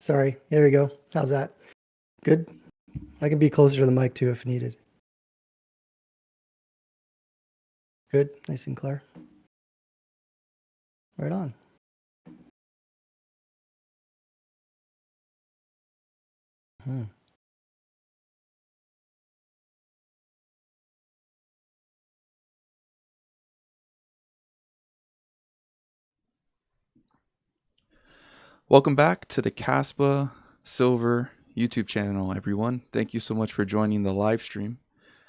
Sorry. There we go. How's that? Good. I can be closer to the mic too if needed. Good. Nice and clear. Right on. Hmm. Welcome back to the Caspa Silver YouTube channel, everyone. Thank you so much for joining the live stream.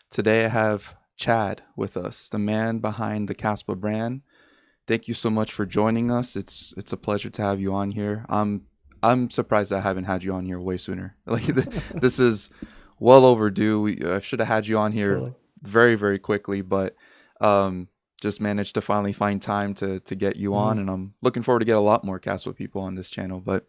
Today I have Chad with us, the man behind the Caspa brand. Thank you so much for joining us. It's a pleasure to have you on here. I'm surprised I haven't had you on here way sooner. Like this is well overdue. I should have had you on here Totally. very quickly, but um, just managed to finally find time to get you on, Hmm. and I'm looking forward to get a lot more Caspa people on this channel. But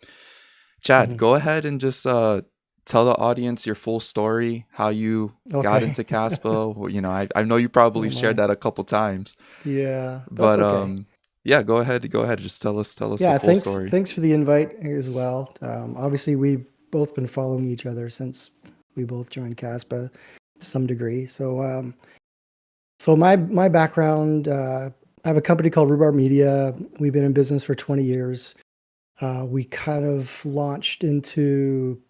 Chad, Hmm. go ahead and just tell the audience your full story, how you got Okay. into Caspa. Well, I know you probably Oh shared my. that a couple times, Yeah, that's but okay. yeah, go ahead, just tell us the Yeah, full thanks. story. Thanks for the invite as well. Obviously, we've both been following each other since we both joined Caspa to some degree. So my background, I have a company called Rhubarb Media. We've been in business for 20 years. We kind of launched into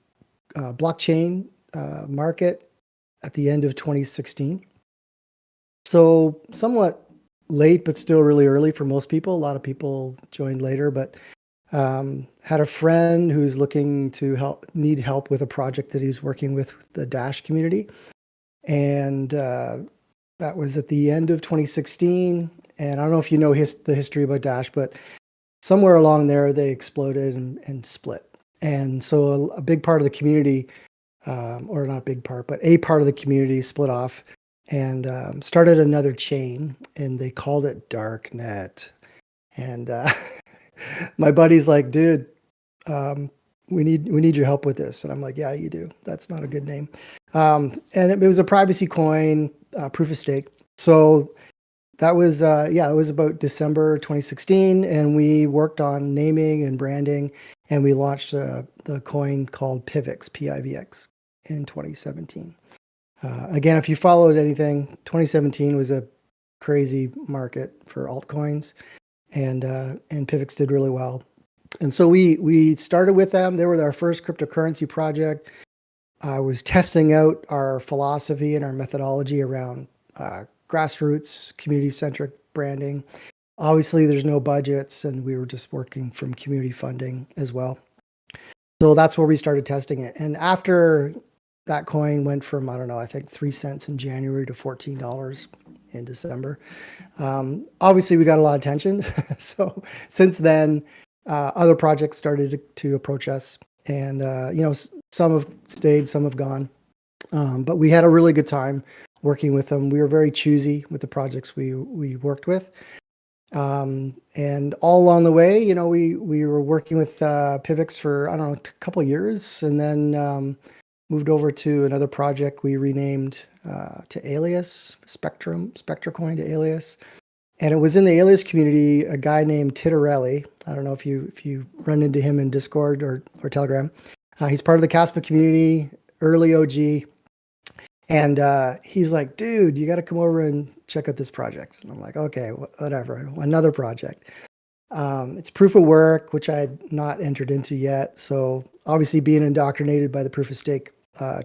blockchain market at the end of 2016. So somewhat late, but still really early for most people. A lot of people joined later, but had a friend who's looking to need help with a project that he's working with the Dash community. And that was at the end of 2016. And I don't know if you know the history about Dash, but somewhere along there they exploded and split. And so a big part of the community, or not a big part, but a part of the community split off and started another chain, and they called it Darknet. And my buddy's like, dude, um, we need your help with this. And I'm like, yeah, you do. That's not a good name. And it was a privacy coin, proof of stake. So that was yeah, it was about December 2016, and we worked on naming and branding, and we launched the coin called Pivx, PIVX, in 2017. Again, if you followed anything, 2017 was a crazy market for altcoins, and Pivx did really well. And so we started with them. They were our first cryptocurrency project. I was testing out our philosophy and our methodology around grassroots, community-centric branding. Obviously, there's no budgets, and we were just working from community funding as well. So that's where we started testing it. And after that coin went from, I don't know, I think 3 cents in January to $14 in December. Obviously, we got a lot of attention. So since then, other projects started to approach us, and some have stayed, some have gone. But we had a really good time working with them. We were very choosy with the projects we worked with. And all along the way, we were working with Pivx for, I don't know, a couple of years, and then moved over to another project we renamed to Alias, SpectraCoin to Alias. And it was in the Alias community, a guy named Tittarelli. I don't know if you run into him in Discord or Telegram. He's part of the Caspa community, early OG. And he's like, dude, you got to come over and check out this project. And I'm like, okay, whatever, another project. It's proof of work, which I had not entered into yet. So obviously, being indoctrinated by the proof of stake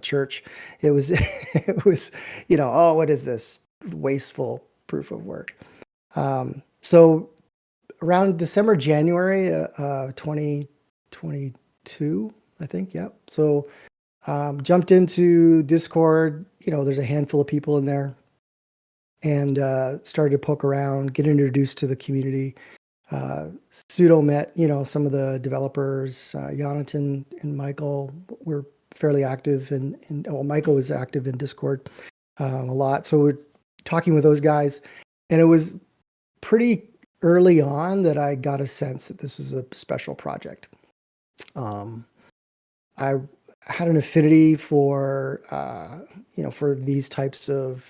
church, it was it was, oh, what is this wasteful proof of work? So around December, January, 2022, I think. Yeah. So jumped into Discord. There's a handful of people in there, and started to poke around, get introduced to the community. Pseudo met, some of the developers. Jonathan and Michael were fairly active, and well, Michael was active in Discord a lot. So we're talking with those guys, and it was pretty early on that I got a sense that this was a special project. I had an affinity for for these types of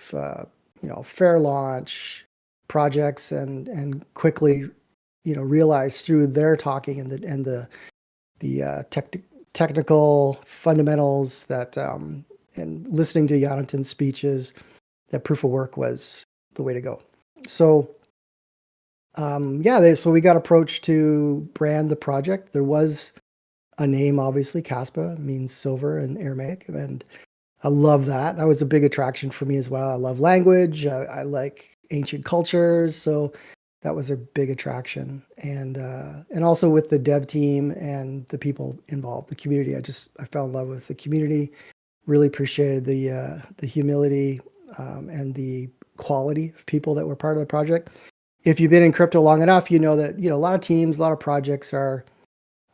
fair launch projects, and quickly realized through their talking and the technical fundamentals that, and listening to Jonathan's speeches, that proof of work was the way to go. So, so we got approached to brand the project. There was a name, obviously. Kaspa means silver in Aramaic, and I love that. That was a big attraction for me as well. I love language. I like ancient cultures, so that was a big attraction. And also with the dev team and the people involved, the community. I fell in love with the community. Really appreciated the humility and the quality of people that were part of the project. If you've been in crypto long enough, you know that a lot of teams, a lot of projects are,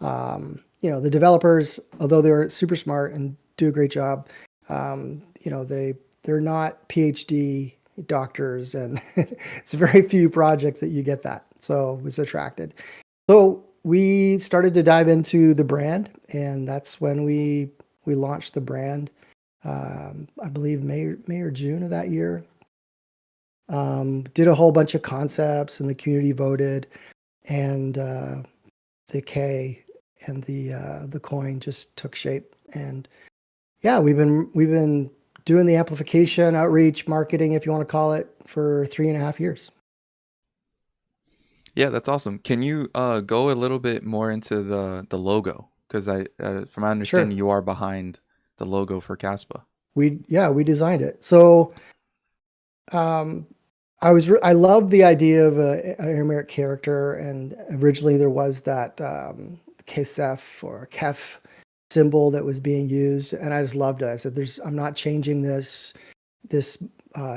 the developers, although they're super smart and do a great job, they're not PhD doctors, and it's very few projects that you get that. So I was attracted. So we started to dive into the brand, and that's when we launched the brand. I believe May or June of that year. Did a whole bunch of concepts, and the community voted, and the K and the coin just took shape. And yeah, we've been doing the amplification, outreach, marketing, if you want to call it, for 3.5 years. Yeah, that's awesome. Can you go a little bit more into the logo? Because from my understanding, you are behind the logo for Caspa. We designed it. So I love the idea of an Aramaic character, and originally there was that Kesef or Kef symbol that was being used, and I just loved it. I said, I'm not changing this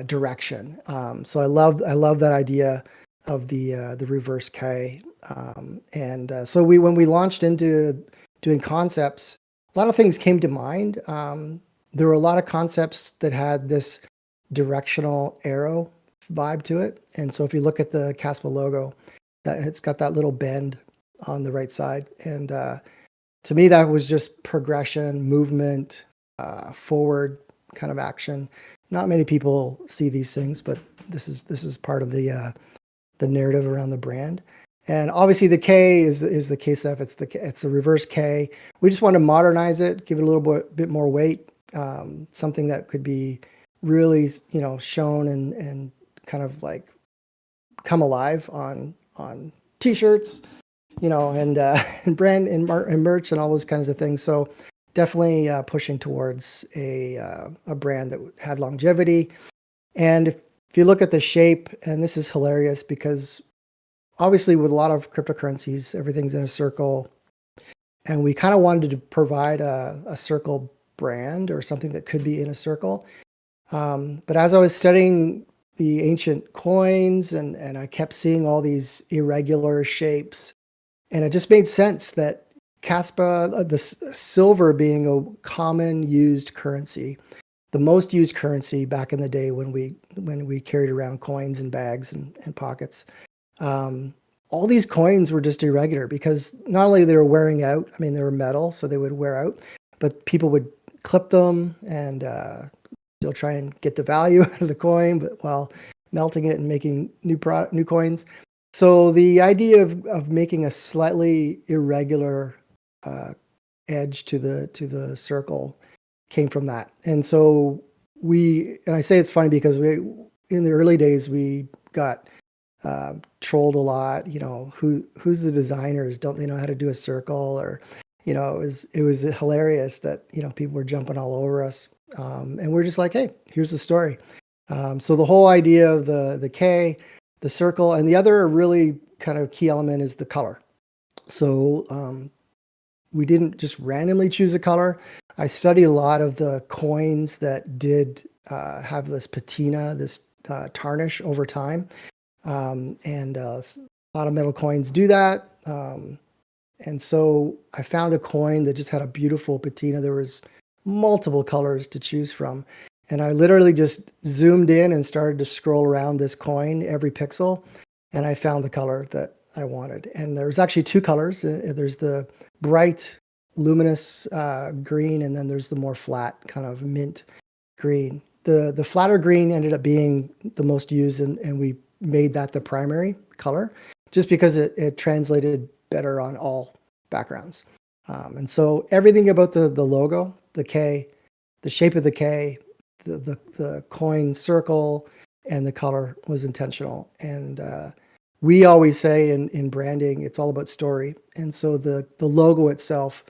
direction. So I love that idea of the reverse K. So when we launched into doing concepts, a lot of things came to mind. There were a lot of concepts that had this directional arrow vibe to it. And so if you look at the Caspa logo, it's got that little bend on the right side. And to me, that was just progression, movement, forward kind of action. Not many people see these things, but this is part of the narrative around the brand. And obviously the K is the KSF. It's the reverse K. We just want to modernize it, give it a little bit more weight, something that could be really, shown and kind of like come alive on t-shirts, and brand and merch and all those kinds of things. So definitely pushing towards a brand that had longevity. And if you look at the shape, and this is hilarious because obviously with a lot of cryptocurrencies, everything's in a circle, and we kind of wanted to provide a circle brand or something that could be in a circle. But as I was studying the ancient coins, and I kept seeing all these irregular shapes, and it just made sense that Kaspa, the silver being a common used currency, the most used currency back in the day when we carried around coins in bags and pockets. All these coins were just irregular because not only they were wearing out, I mean, they were metal, so they would wear out, but people would clip them and still try and get the value out of the coin, but while melting it and making new coins. So the idea of making a slightly irregular edge to the circle came from that. And so I say it's funny because in the early days we got trolled a lot. Who's the designers? Don't they know how to do a circle? Or it was hilarious that people were jumping all over us. And we're just like, hey, here's the story. So the whole idea of the K, the circle, and the other really kind of key element is the color. So we didn't just randomly choose a color. I studied a lot of the coins that did have this patina, this tarnish over time. And a lot of metal coins do that. And so I found a coin that just had a beautiful patina. There was multiple colors to choose from. And I literally just zoomed in and started to scroll around this coin, every pixel, and I found the color that I wanted. And there's actually two colors. There's the bright, luminous green, and then there's the more flat, kind of mint green. The flatter green ended up being the most used, and we made that the primary color just because it translated better on all backgrounds. And so everything about the logo, the K, the shape of the K, the coin circle, and the color was intentional. And we always say in branding, it's all about story. And so the logo itself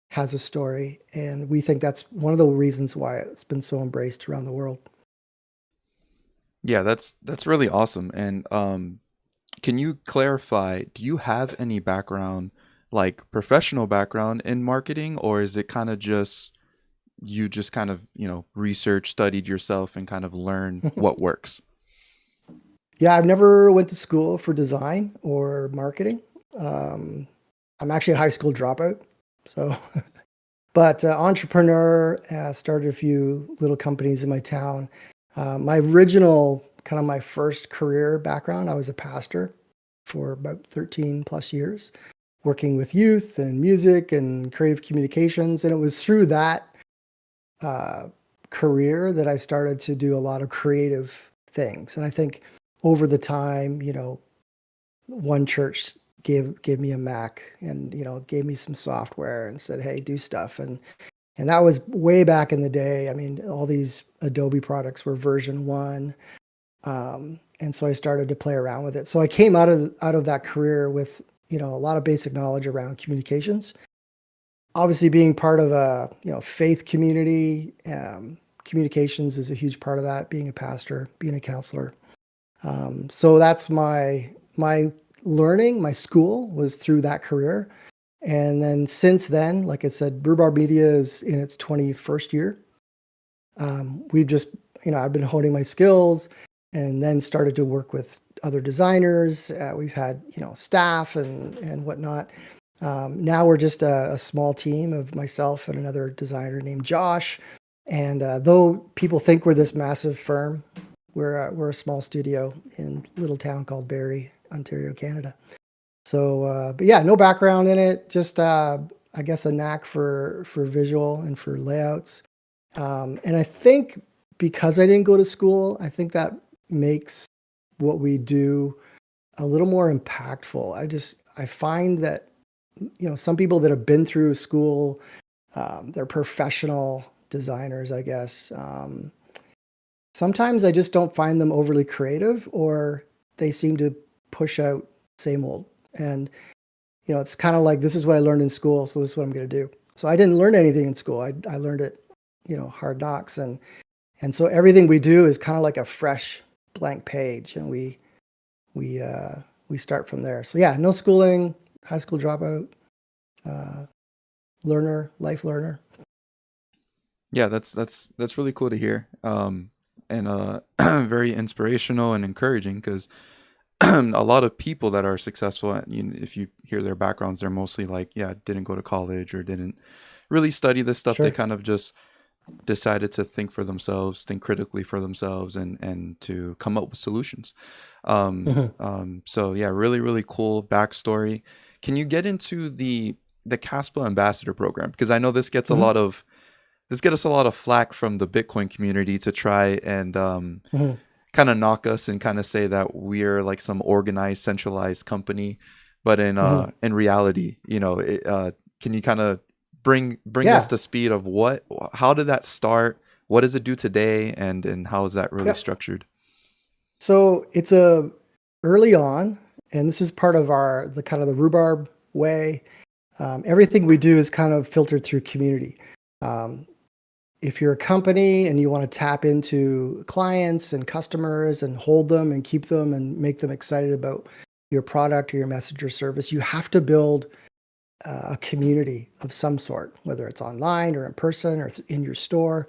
has a story, and we think that's one of the reasons why it's been so embraced around the world. Yeah, that's really awesome. And can you clarify, do you have any background, like professional background in marketing, or is it kind of just you just kind of, research, studied yourself and kind of learn what works? Yeah, I've never went to school for design or marketing. Um, I'm actually a high school dropout, so but entrepreneur, started a few little companies in my town. My original, kind of my first career background, I was a pastor for about 13 plus years, working with youth and music and creative communications. And it was through that uh, career that I started to do a lot of creative things. And I think over the time, one church gave me a Mac and gave me some software and said, "Hey, do stuff." And that was way back in the day. I mean, all these Adobe products were version 1. And so I started to play around with it. So I came out of that career with, a lot of basic knowledge around communications. Obviously being part of a, faith community, communications is a huge part of that, being a pastor, being a counselor. So that's my learning, my school was through that career. And then since then, like I said, Rhubarb Media is in its 21st year. We've just, I've been honing my skills and then started to work with other designers. We've had, staff and whatnot. Now we're just a small team of myself and another designer named Josh. And though people think we're this massive firm, we're a small studio in a little town called Barrie, Ontario, Canada. So, but yeah, no background in it. Just, I guess, a knack for visual and for layouts. And I think because I didn't go to school, I think that makes what we do a little more impactful. I find that some people that have been through school, they're professional designers, I guess. Sometimes I just don't find them overly creative, or they seem to push out same old. And it's kind of like, this is what I learned in school, so this is what I'm going to do. So I didn't learn anything in school. I learned it, hard knocks, and so everything we do is kind of like a fresh blank page, and we start from there. So yeah, no schooling, high school dropout, uh, life learner. Yeah, that's really cool to hear. And very inspirational and encouraging because a lot of people that are successful, if you hear their backgrounds, they're mostly like, yeah, didn't go to college or didn't really study this stuff. They Sure. kind of just decided to think for themselves, think critically for themselves, and to come up with solutions. Mhm. So yeah, really, really cool backstory. Can you get into the Caspa ambassador program? Because I know Mhm. this gets us a lot of flack from the Bitcoin community to try and Mhm. kind of knock us and kind of say that we're like some organized, centralized company. But Mhm. in reality, can you kind of bring us Yeah. to speed of how did that start? What does it do today, and how is that really Yep. structured? So it's a early on, and this is part of the kind of the rhubarb way. Everything we do is kind of filtered through community. Um, if you're a company and you want to tap into clients and customers and hold them and keep them and make them excited about your product or your message or service, you have to build a community of some sort, whether it's online or in person or in your store.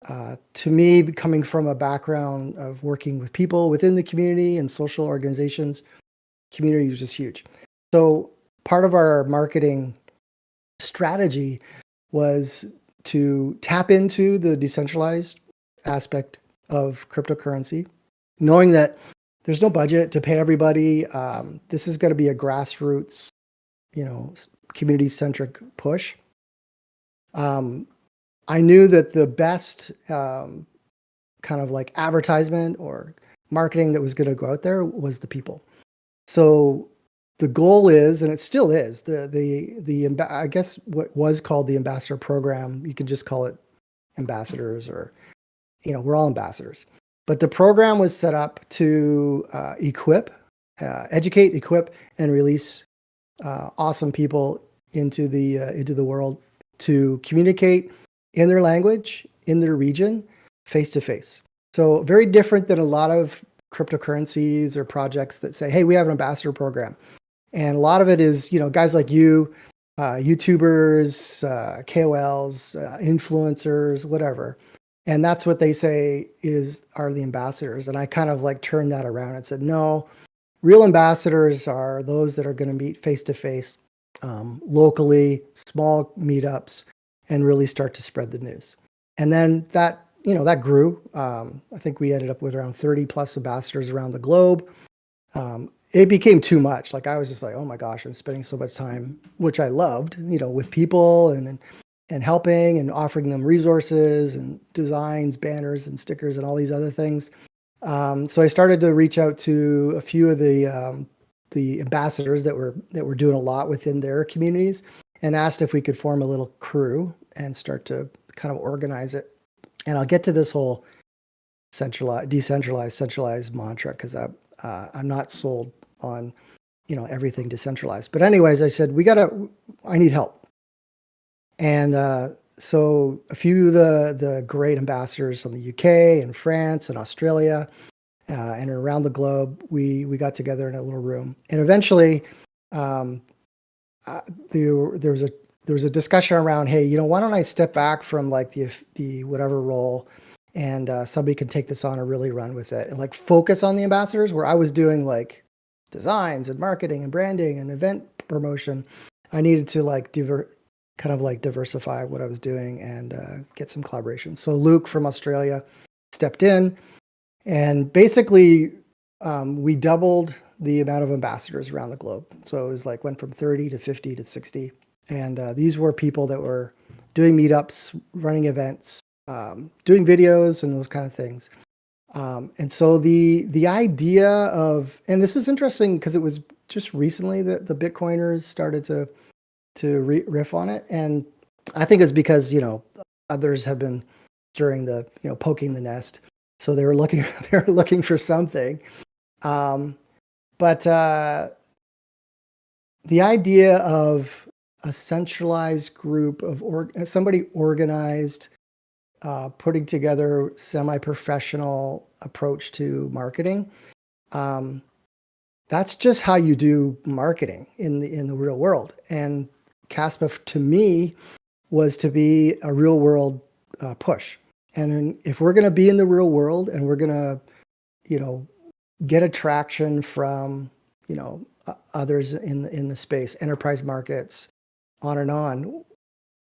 To me, coming from a background of working with people within the community and social organizations, community was just huge. So part of our marketing strategy was to tap into the decentralized aspect of cryptocurrency, knowing that there's no budget to pay everybody. This is going to be a grassroots, community centric push. Um, I knew that the best kind of like advertisement or marketing that was going to go out there was the people. So the goal is, and it still is, I guess what was called the ambassador program, you can just call it ambassadors, or, we're all ambassadors. But the program was set up to educate, equip, and release awesome people into the world to communicate in their language, in their region, face to face. So very different than a lot of cryptocurrencies or projects that say, hey, we have an ambassador program. And a lot of it is, guys like you, YouTubers, KOLs, influencers, whatever. And that's what they say are the ambassadors. And I kind of like turned that around and said, no, real ambassadors are those that are going to meet face to face, locally, small meetups, and really start to spread the news. And then that grew. I think we ended up with around 30 plus ambassadors around the globe. It became too much. Like, I was just like, oh my gosh, I'm spending so much time, which I loved, with people and helping and offering them resources and designs, banners and stickers and all these other things. So I started to reach out to a few of the ambassadors that were doing a lot within their communities, and asked if we could form a little crew and start to kind of organize it. And I'll get to this whole decentralized, centralized mantra, because I'm not sold on everything decentralized. But anyways, I said I need help. And so a few of the great ambassadors from the UK and France and Australia and around the globe, we got together in a little room. And eventually there was a discussion around, hey, why don't I step back from like the whatever role, and somebody can take this on and really run with it and like focus on the ambassadors, where I was doing like designs and marketing and branding and event promotion. I needed to like diversify what I was doing and get some collaboration. So Luke from Australia stepped in, and basically we doubled the amount of ambassadors around the globe. So it was like went from 30 to 50 to 60. And these were people that were doing meetups, running events, doing videos and those kind of things. And so the idea of, and this is interesting because it was just recently that the Bitcoiners started to riff on it. And I think it's because, others have been during the, poking the nest. So they were looking for something. But the idea of a centralized group of somebody organized, putting together semi-professional approach to marketing. That's just how you do marketing in the real world. And Caspa, to me, was to be a real world push. And if we're going to be in the real world and we're going to, get attraction from, others in the space, enterprise markets, on and on,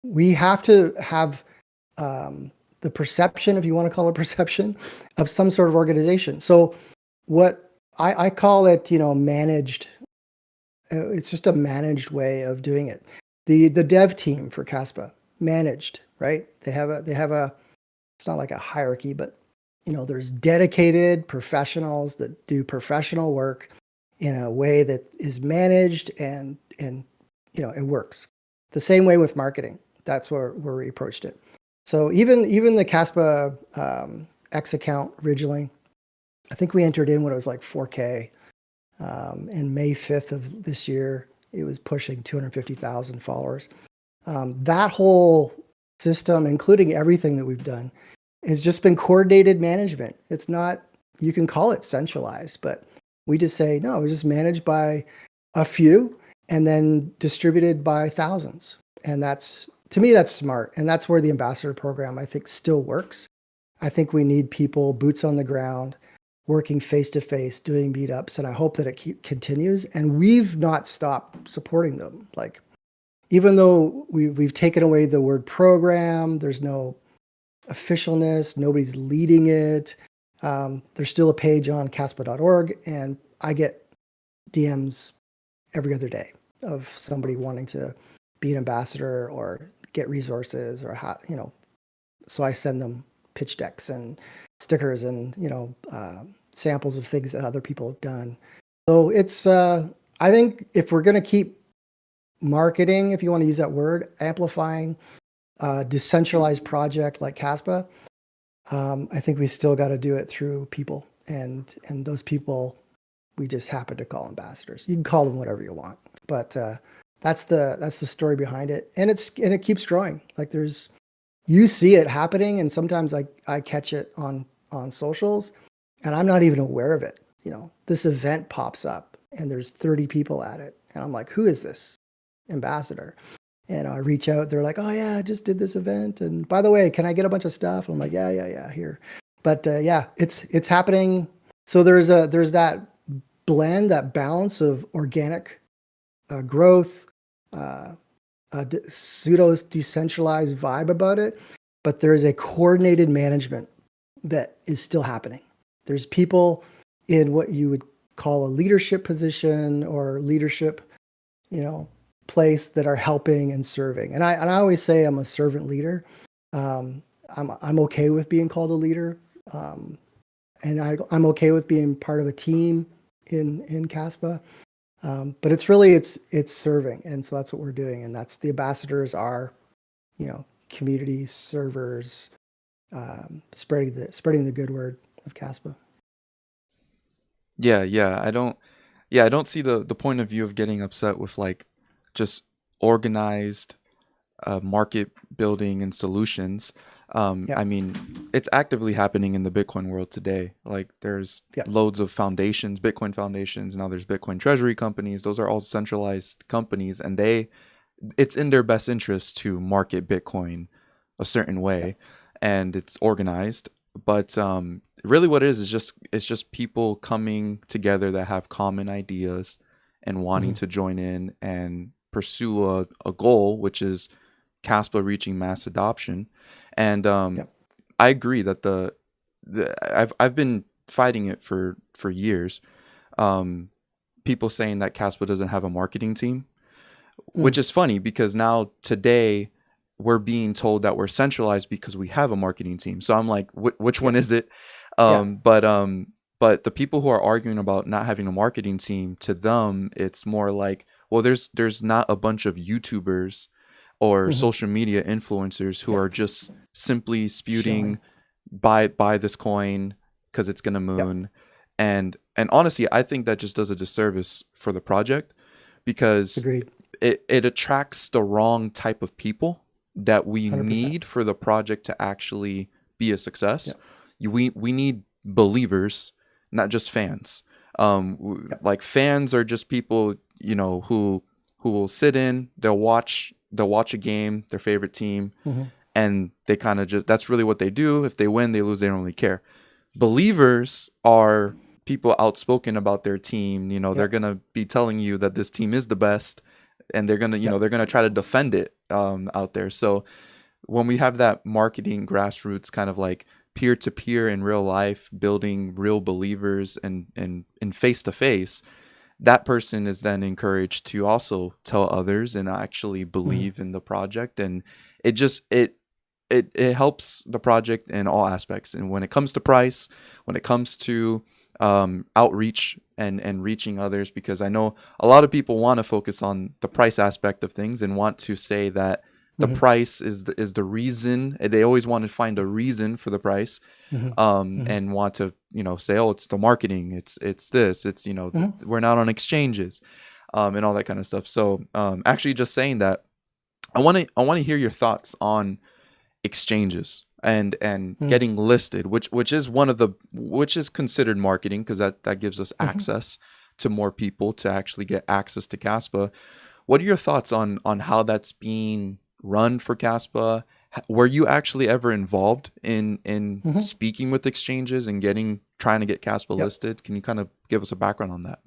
we have to have the perception, if you want to call it perception, of some sort of organization. So what I call it, managed. It's just a managed way of doing it. The dev team for Kaspa, managed, right? They have a. It's not like a hierarchy, but there's dedicated professionals that do professional work in a way that is managed and it works. The same way with marketing. That's where we approached it. So even the Kaspa X account originally, I think we entered in when it was like 4K. In May 5th of this year, it was pushing 250,000 followers. That whole system, including everything that we've done, has just been coordinated management. It's not, you can call it centralized, but we just say, no, it was just managed by a few and then distributed by thousands. And to me, that's smart. And that's where the ambassador program, I think, still works. I think we need people, boots on the ground, working face to face, doing meetups. And I hope that it continues. And we've not stopped supporting them. Like, even though we've taken away the word program, there's no officialness, nobody's leading it. There's still a page on Caspa.org, and I get DMs every other day of somebody wanting to be an ambassador or get resources or so I send them pitch decks and stickers and samples of things that other people have done. So it's I think if we're going to keep marketing, if you want to use that word, amplifying a decentralized project like Caspa, I think we still got to do it through people, and those people we just happen to call ambassadors. You can call them whatever you want, but that's the story behind it, and it keeps growing. Like you see it happening, and sometimes I catch it on socials, and I'm not even aware of it. This event pops up, and there's 30 people at it, and I'm like, who is this ambassador? And I reach out. They're like, oh yeah, I just did this event, and by the way, can I get a bunch of stuff? I'm like, yeah, here. But yeah, it's happening. So there's that blend, that balance of organic growth, a pseudo decentralized vibe about it, but there's a coordinated management that is still happening. There's people in what you would call a leadership position or leadership, place that are helping and serving. And I always say I'm a servant leader. I'm okay with being called a leader, and I'm okay with being part of a team in Caspa. But it's really it's serving, and so that's what we're doing, and that's the ambassadors are, community servers, spreading the good word of Caspa. Yeah. I don't see the point of view of getting upset with like just organized market building and solutions. Yeah. I mean, it's actively happening in the Bitcoin world today. Like there's Yeah. loads of foundations, Bitcoin foundations. Now there's Bitcoin treasury companies. Those are all centralized companies, and it's in their best interest to market Bitcoin a certain way, and it's organized. But really, what it is it's just people coming together that have common ideas and wanting to join in and pursue a goal, which is Caspa reaching mass adoption. And I agree that I've been fighting it for years. People saying that Caspa doesn't have a marketing team, which is funny because now today we're being told that we're centralized because we have a marketing team. So I'm like, which one is it? But the people who are arguing about not having a marketing team, to them, it's more like, well, there's not a bunch of YouTubers or social media influencers who are just simply spewing buy this coin because it's gonna moon. And honestly, I think that just does a disservice for the project, because Agreed. it attracts the wrong type of people that we 100%. need for the project to actually be a success. We need believers, not just fans. Like fans are just people, who will sit in, they'll watch a game, their favorite team, and they kind of just, that's really what they do. If they win, they lose, they don't really care. Believers are people outspoken about their team. They're gonna be telling you that this team is the best, and they're gonna they're gonna try to defend it out there. So when we have that marketing grassroots kind of like peer-to-peer in real life, building real believers and face to face, that person is then encouraged to also tell others and actually believe in the project. And it just it helps the project in all aspects. And when it comes to price, when it comes to outreach and reaching others, because I know a lot of people want to focus on the price aspect of things and want to say that the price is the reason. They always want to find a reason for the price, and want to say, oh, it's the marketing, it's this, it's we're not on exchanges, and all that kind of stuff. So actually, just saying that, I want to hear your thoughts on exchanges and getting listed, which is which is considered marketing, because that gives us access to more people to actually get access to Caspa. What are your thoughts on how that's being run for Caspa? Were you actually ever involved in speaking with exchanges and trying to get Caspa listed? Can you kind of give us a background on that?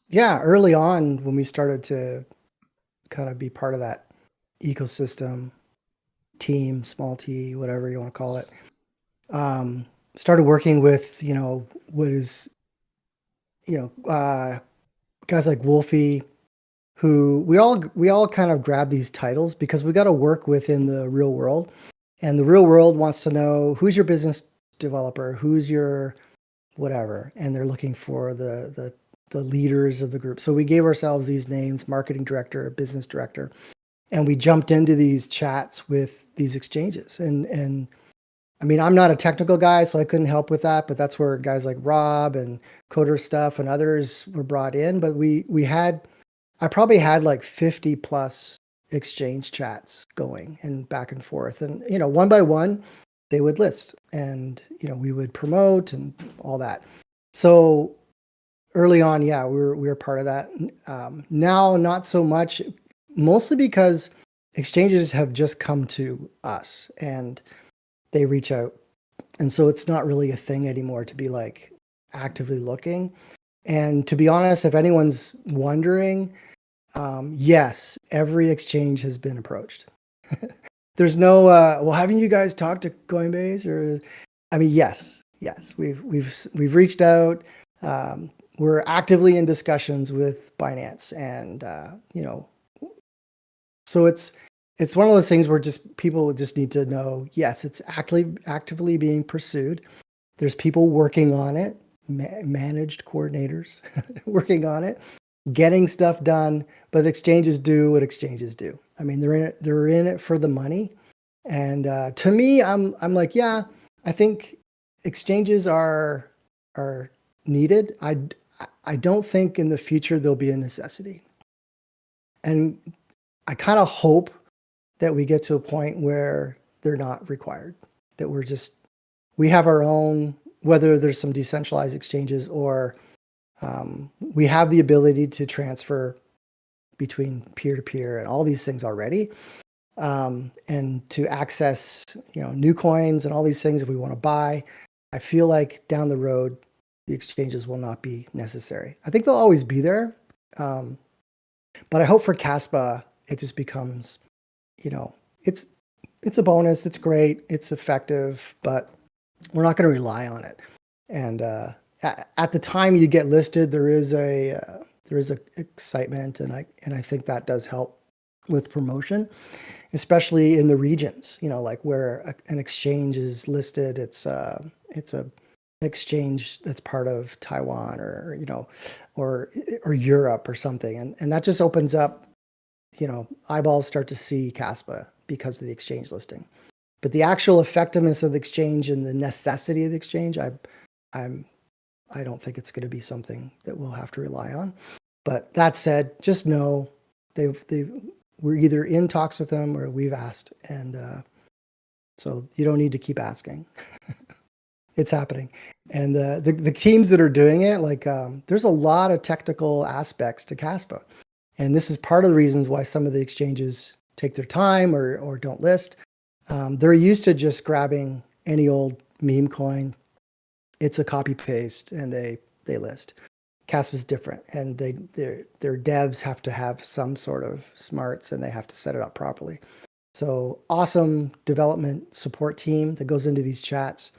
Yeah, early on when we started to kind of be part of that ecosystem, team, small t, whatever you want to call it, started working with what is guys like Wolfie, who we all kind of grab these titles because we got to work within the real world, and the real world wants to know who's your business developer, who's your whatever, and they're looking for the the leaders of the group. So we gave ourselves these names: marketing director, business director, and we jumped into these chats with these exchanges. And I mean, I'm not a technical guy, so I couldn't help with that, but that's where guys like Rob and Coder Stuff and others were brought in. But I probably had like 50 plus exchange chats going and back and forth. And, one by one, they would list and, we would promote and all that. So early on, yeah, we were part of that. Now, not so much, mostly because exchanges have just come to us and they reach out. And so it's not really a thing anymore to be like actively looking. And to be honest, if anyone's wondering, yes, every exchange has been approached. There's no, well, haven't you guys talked to Coinbase? Or, I mean, yes, we've reached out. We're actively in discussions with Binance, and so it's one of those things where people just need to know, yes, it's actively being pursued. There's people working on it, managed coordinators working on it, getting stuff done, but exchanges do what exchanges do. I mean, they're in it for the money. And to me, I'm like, yeah, I think exchanges are needed. I don't think in the future there'll be a necessity. And I kind of hope that we get to a point where they're not required, that we have our own, whether there's some decentralized exchanges or we have the ability to transfer between peer-to-peer and all these things already, and to access, new coins and all these things if we want to buy. I feel like down the road, the exchanges will not be necessary. I think they'll always be there, but I hope for Kaspa, it just becomes, it's a bonus. It's great. It's effective, but we're not going to rely on it. And at the time you get listed, there is a excitement, and I think that does help with promotion, especially in the regions. Like where an exchange is listed, it's a exchange that's part of Taiwan or Europe or something, and that just opens up. Eyeballs start to see Caspa because of the exchange listing. But the actual effectiveness of the exchange and the necessity of the exchange, I don't think it's going to be something that we'll have to rely on. But that said, just know we're either in talks with them or we've asked, and so you don't need to keep asking. It's happening, and the teams that are doing it, like there's a lot of technical aspects to Caspa, and this is part of the reasons why some of the exchanges take their time or don't list. They're used to just grabbing any old meme coin. It's a copy paste and they list. Caspa's different, and their devs have to have some sort of smarts and they have to set it up properly. So awesome development support team that goes into these chats.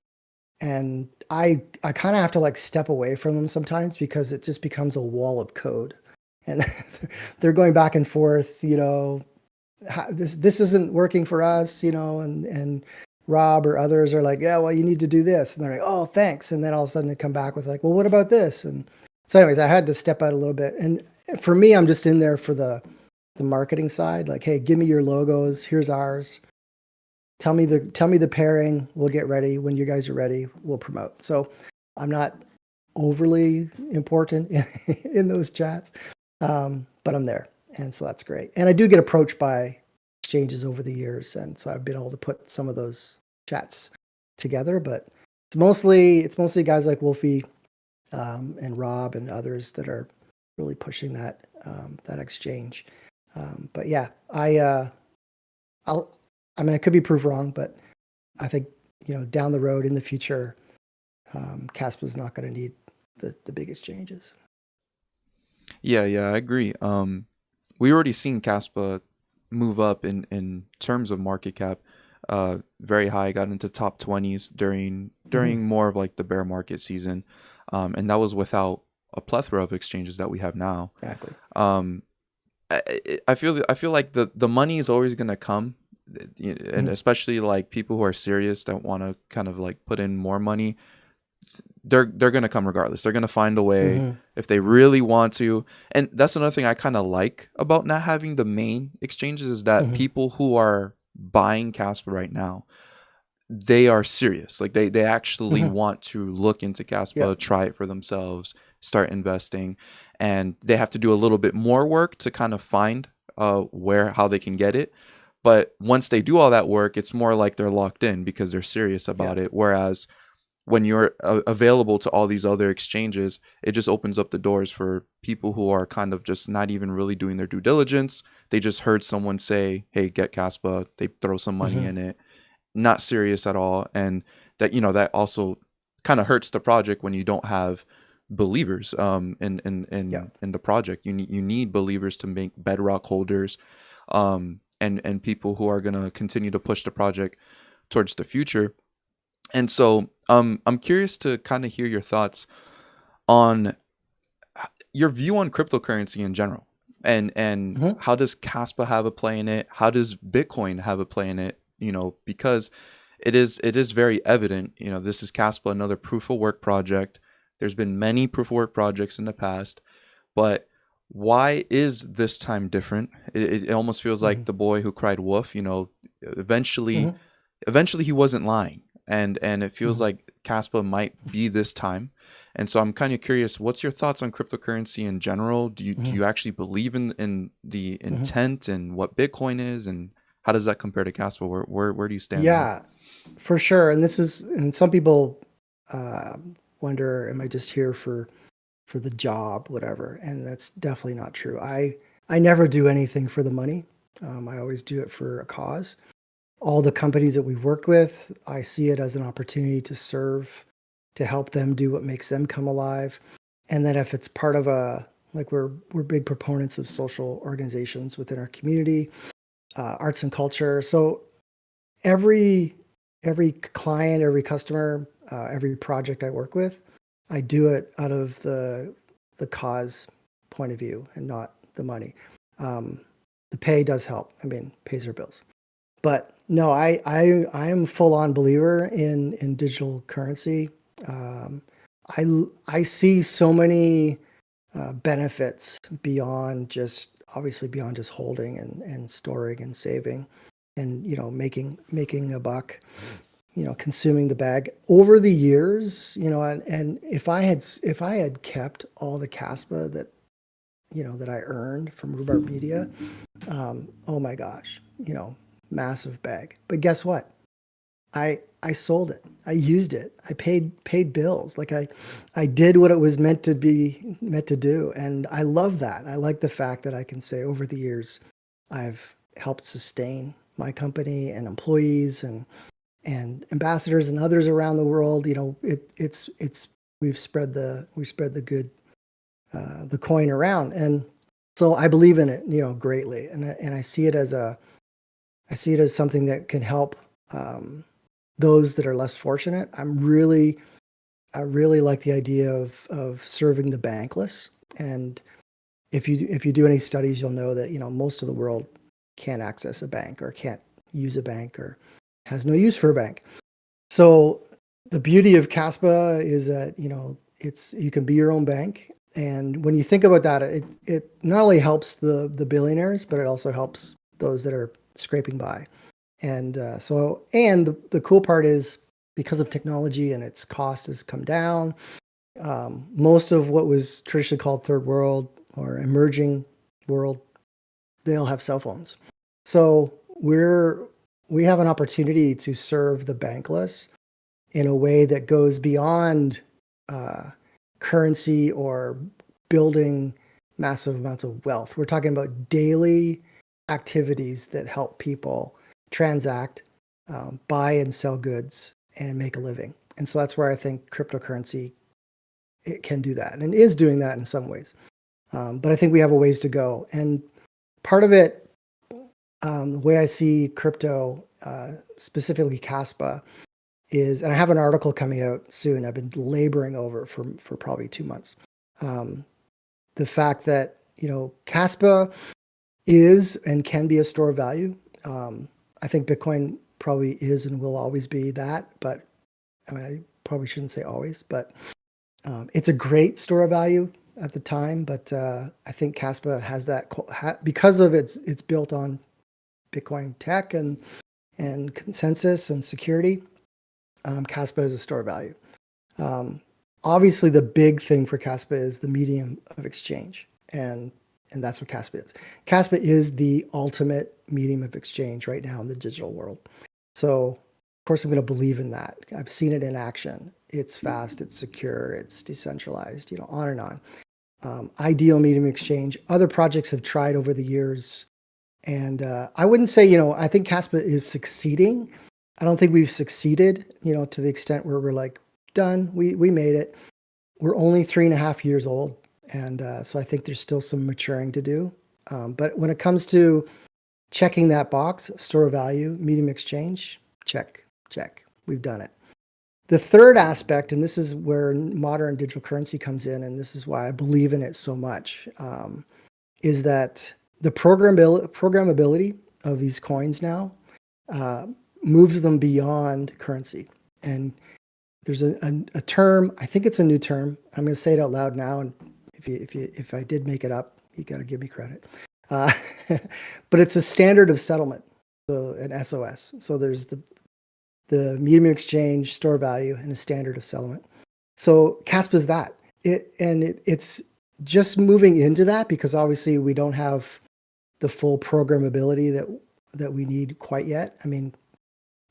And I kind of have to like step away from them sometimes because it just becomes a wall of code. And they're going back and forth, this isn't working for us, and Rob or others are like, yeah, well, you need to do this. And they're like, oh, thanks. And then all of a sudden they come back with like, well, what about this? And so anyways, I had to step out a little bit. And for me, I'm just in there for the marketing side. Like, hey, give me your logos. Here's ours. Tell me the pairing. We'll get ready. When you guys are ready, we'll promote. So I'm not overly important in those chats, but I'm there. And so that's great. And I do get approached by exchanges over the years. And so I've been able to put some of those chats together, but it's mostly guys like Wolfie, and Rob and others that are really pushing that exchange. But yeah, I could be proved wrong, but I think, down the road in the future, Caspa is not going to need the big exchanges. Yeah, I agree. We already seen Caspa move up in terms of market cap, very high, got into top 20s during more of like the bear market season, and that was without a plethora of exchanges that we have now. Exactly. I feel like the money is always gonna come, and especially like people who are serious that want to kind of like put in more money, they're going to come regardless. They're going to find a way Hmm. if they really want to. And that's another thing I kind of like about not having the main exchanges is that Hmm. people who are buying Caspa right now, they are serious. Like they actually Hmm. want to look into Yeah. Caspa, try it for themselves, start investing, and they have to do a little bit more work to kind of find how they can get it. But once they do all that work, it's more like they're locked in because they're serious Yeah. about it. Whereas when you're available to all these other exchanges, it just opens up the doors for people who are kind of just not even really doing their due diligence. They just heard someone say, "Hey, get Caspa." They throw some money Hmm. in it, not serious at all, and that that also kind of hurts the project when you don't have believers Yeah. in the project. You need believers to make bedrock holders, and people who are gonna continue to push the project towards the future. And so, I'm curious to kind of hear your thoughts on your view on cryptocurrency in general, and Hmm. how does Caspa have a play in it? How does Bitcoin have a play in it? Because it is very evident. This is Caspa, another proof of work project. There's been many proof of work projects in the past, but why is this time different? It almost feels Hmm. like the boy who cried wolf. Eventually Hmm. eventually he wasn't lying, and it feels Hmm. like Caspa might be this time. And so I'm kind of curious, what's your thoughts on cryptocurrency in general? Do you actually believe in the Hmm. intent and what Bitcoin is, and how does that compare to Caspa? Where do you stand there? Yeah, for sure. And some people uh, wonder, am I just here for the job, whatever? And that's definitely not true. I never do anything for the money. I always do it for a cause. All the companies that we've worked with, I see it as an opportunity to serve, to help them do what makes them come alive. And then if it's part of like we're big proponents of social organizations within our community, arts and culture. So every every client, every customer, every project I work with, I do it out of the cause point of view and not the money. Um, the pay does help. I mean, pays our bills. But no, I am full on believer in digital currency. Um, I see so many benefits beyond just obviously beyond just holding and storing and saving and making a buck, consuming the bag over the years, and if I had kept all the Caspa that I earned from Rhubarb Media, oh my gosh, massive bag. But guess what? I sold it. I used it. I paid bills. Like I did what it was meant to do. And I love that. I like the fact that I can say over the years I've helped sustain my company and employees and ambassadors and others around the world. It's we've spread the coin around. And so I believe in it, greatly. And I see it as something that can help um, those that are less fortunate. I really like the idea of serving the bankless. And if you do any studies, you'll know that most of the world can't access a bank or can't use a bank or has no use for a bank. So the beauty of Caspa is that it's you can be your own bank. And when you think about that, it not only helps the billionaires, but it also helps those that are scraping by. And the cool part is because of technology and its cost has come down, most of what was traditionally called third world or emerging world, they'll have cell phones. So we have an opportunity to serve the bankless in a way that goes beyond uh, currency or building massive amounts of wealth. We're talking about daily activities that help people transact, buy and sell goods, and make a living. And so that's where I think cryptocurrency it can do that and is doing that in some ways. But I think we have a ways to go. And part of it, the way I see crypto, specifically Caspa, is, and I have an article coming out soon. I've been laboring over it for probably 2 months. Um, the fact that Caspa is and can be a store of value. I think Bitcoin probably is and will always be that, but I mean, probably shouldn't say always, but it's a great store of value at the time. But I think Kaspa has that because of it's built on Bitcoin tech and consensus and security. Kaspa is a store of value. Obviously, the big thing for Kaspa is the medium of exchange, and that's what Kaspa is. Kaspa is the ultimate medium of exchange right now in the digital world. So, of course, I'm going to believe in that. I've seen it in action. It's fast, it's secure, it's decentralized, on and on. Ideal medium of exchange. Other projects have tried over the years, and I wouldn't say, I think Kaspa is succeeding. I don't think we've succeeded, to the extent where we're like, done, we made it. We're only 3.5 years old. And so I think there's still some maturing to do. But when it comes to checking that box, store of value, medium exchange, check. We've done it. The third aspect, and this is where modern digital currency comes in, and this is why I believe in it so much, is that the programmability of these coins now moves them beyond currency. And there's a term, I think it's a new term. I'm going to say it out loud now, and if I did make it up, you got to give me credit. But it's a standard of settlement, so an SOS. So there's the medium of exchange, store value, and a standard of settlement. So Kaspa is that. It's just moving into that because obviously we don't have the full programmability that we need quite yet. I mean,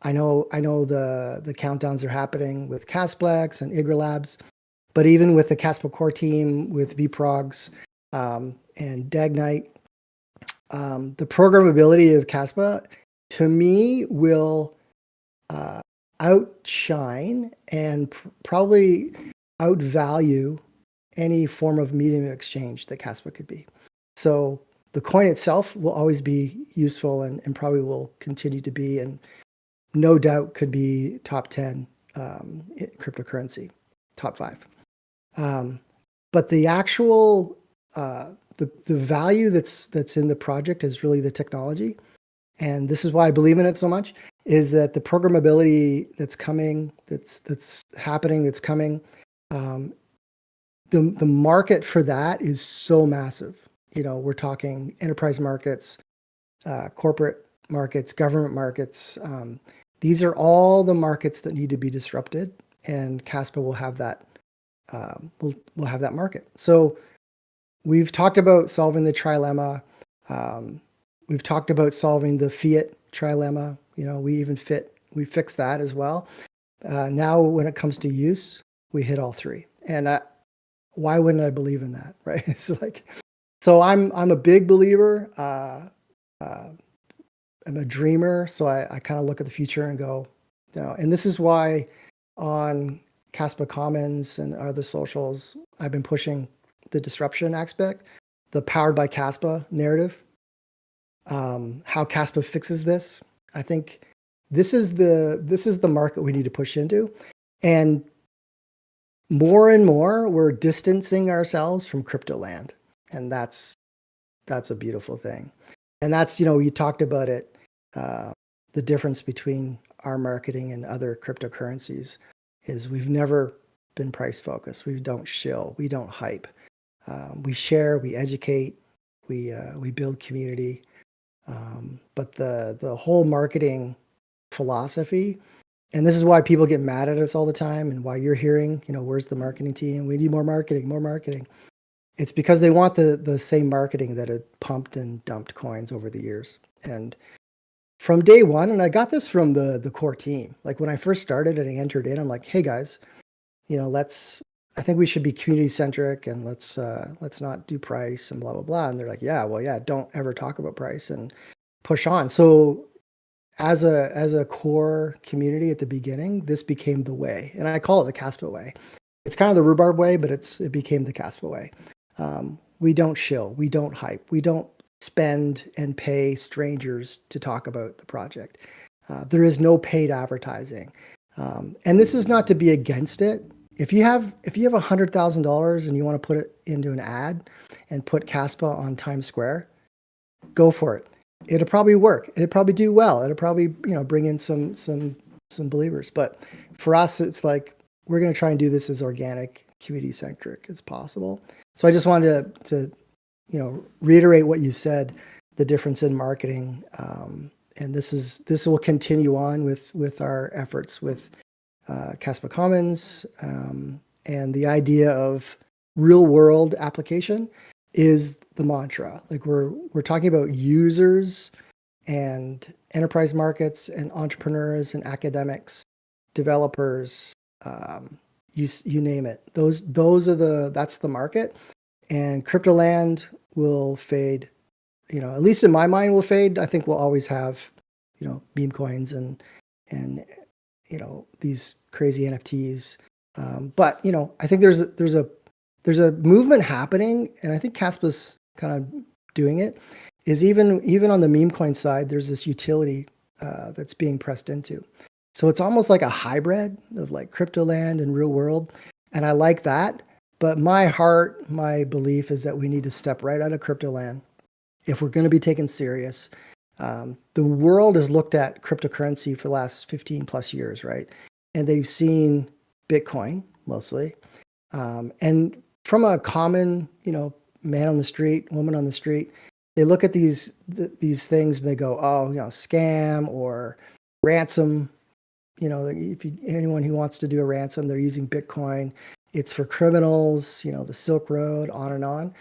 I know the countdowns are happening with Casplex and Igra Labs, but even with the Kaspa core team, with vProgs and Dagnite, the programmability of Kaspa, to me, will outshine and probably outvalue any form of medium of exchange that Kaspa could be. So the coin itself will always be useful and probably will continue to be, and no doubt could be top 10 cryptocurrency, top 5. But the actual the value that's in the project is really the technology, and this is why I believe in it so much. Is that the programmability that's coming, that's happening, that's coming. The market for that is so massive. We're talking enterprise markets, corporate markets, government markets. These are all the markets that need to be disrupted, and Kaspa will have that. Will have that market. So we've talked about solving the trilemma. We've talked about solving the fiat trilemma. We fixed that as well. Now, when it comes to use, we hit all three. And why wouldn't I believe in that, right? So I'm a big believer. I'm a dreamer, so I kind of look at the future and go, and this is why on Kaspa Commons and other socials, I've been pushing the disruption aspect, the powered by Kaspa narrative, how Kaspa fixes this. I think this is the market we need to push into, and more we're distancing ourselves from crypto land, and that's a beautiful thing. And that's, you talked about it, the difference between our marketing and other cryptocurrencies is we've never been price focused. We don't shill, we don't hype. We share, we educate, we build community. But the whole marketing philosophy, and this is why people get mad at us all the time, and why you're hearing, where's the marketing team? We need more marketing. It's because they want the same marketing that had pumped and dumped coins over the years. And from day one, and I got this from the core team. Like when I first started and I entered in, I'm like, hey guys, I think we should be community centric, and let's not do price and blah blah blah. And they're like, yeah, don't ever talk about price and push on. So as a core community at the beginning, this became the way, and I call it the Kaspa way. It's kind of the rhubarb way, but it became the Kaspa way. We don't shill, we don't hype, we don't spend and pay strangers to talk about the project. There is no paid advertising, and this is not to be against it. If you have $100,000 and you want to put it into an ad and put Kaspa on Times Square, go for it. It'll probably work. It'll probably do well. It'll probably bring in some believers. But for us, it's like we're going to try and do this as organic, community centric as possible. So I just wanted to reiterate what you said, the difference in marketing. And this will continue on with our efforts with Kaspa Commons, and the idea of real world application is the mantra. Like we're talking about users and enterprise markets and entrepreneurs and academics, developers, you name it. That's the market, and crypto land will fade. At least in my mind, will fade. I think we'll always have, meme coins and these crazy NFTs. But I think there's a movement happening, and I think Caspa's kind of doing it. Is even on the meme coin side, there's this utility that's being pressed into. So it's almost like a hybrid of like crypto land and real world, and I like that. But my belief is that we need to step right out of crypto land if we're going to be taken serious. The world has looked at cryptocurrency for the last 15 plus years, right? And they've seen Bitcoin mostly. And from a common, man on the street, woman on the street, they look at these things and they go, oh, scam or ransom. Anyone who wants to do a ransom, they're using Bitcoin. It's for criminals, the Silk Road, on and on.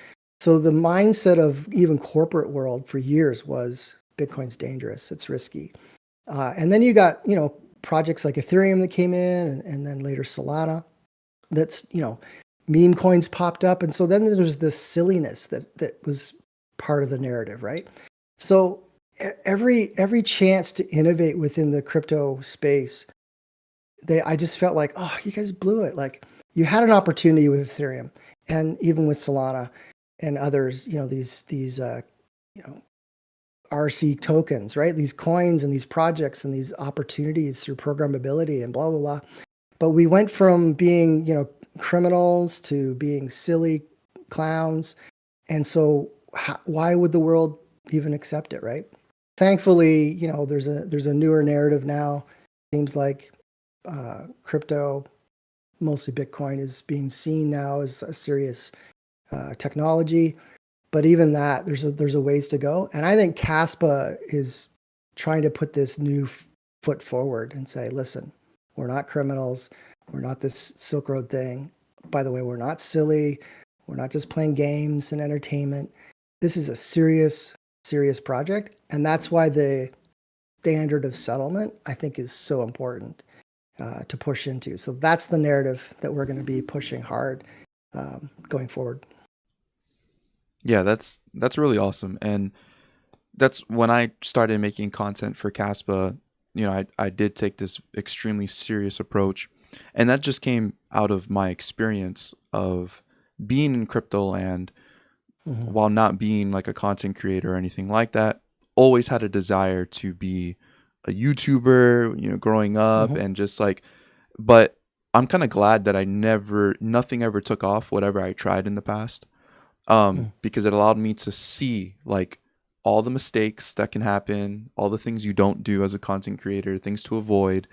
So the mindset of even corporate world for years was Bitcoin's dangerous, it's risky. And then you got, projects like Ethereum that came in, and then later Solana. That's, meme coins popped up. And so then there's this silliness that was part of the narrative, right? So every chance to innovate within the crypto space, I just felt like, oh, you guys blew it. Like you had an opportunity with Ethereum and even with Solana and others, these RC tokens, right? These coins and these projects and these opportunities through programmability and blah, blah, blah. But we went from being, criminals to being silly clowns. And so why would the world even accept it, right? Thankfully, there's a newer narrative now. Seems like crypto, mostly Bitcoin, is being seen now as a serious technology. But even that, there's a ways to go. And I think Caspa is trying to put this new foot forward and say, listen, we're not criminals. We're not this Silk Road thing. By the way, we're not silly. We're not just playing games and entertainment. This is a serious project. And that's why the standard of settlement, I think, is so important to push into. So that's the narrative that we're going to be pushing hard going forward. Yeah, that's really awesome. And that's when I started making content for Caspa. I did take this extremely serious approach, and that just came out of my experience of being in crypto land. While not being like a content creator or anything like that, always had a desire to be a YouTuber, growing up, and just like, but I'm kind of glad that nothing ever took off, whatever I tried in the past, because it allowed me to see like all the mistakes that can happen, all the things you don't do as a content creator, things to avoid,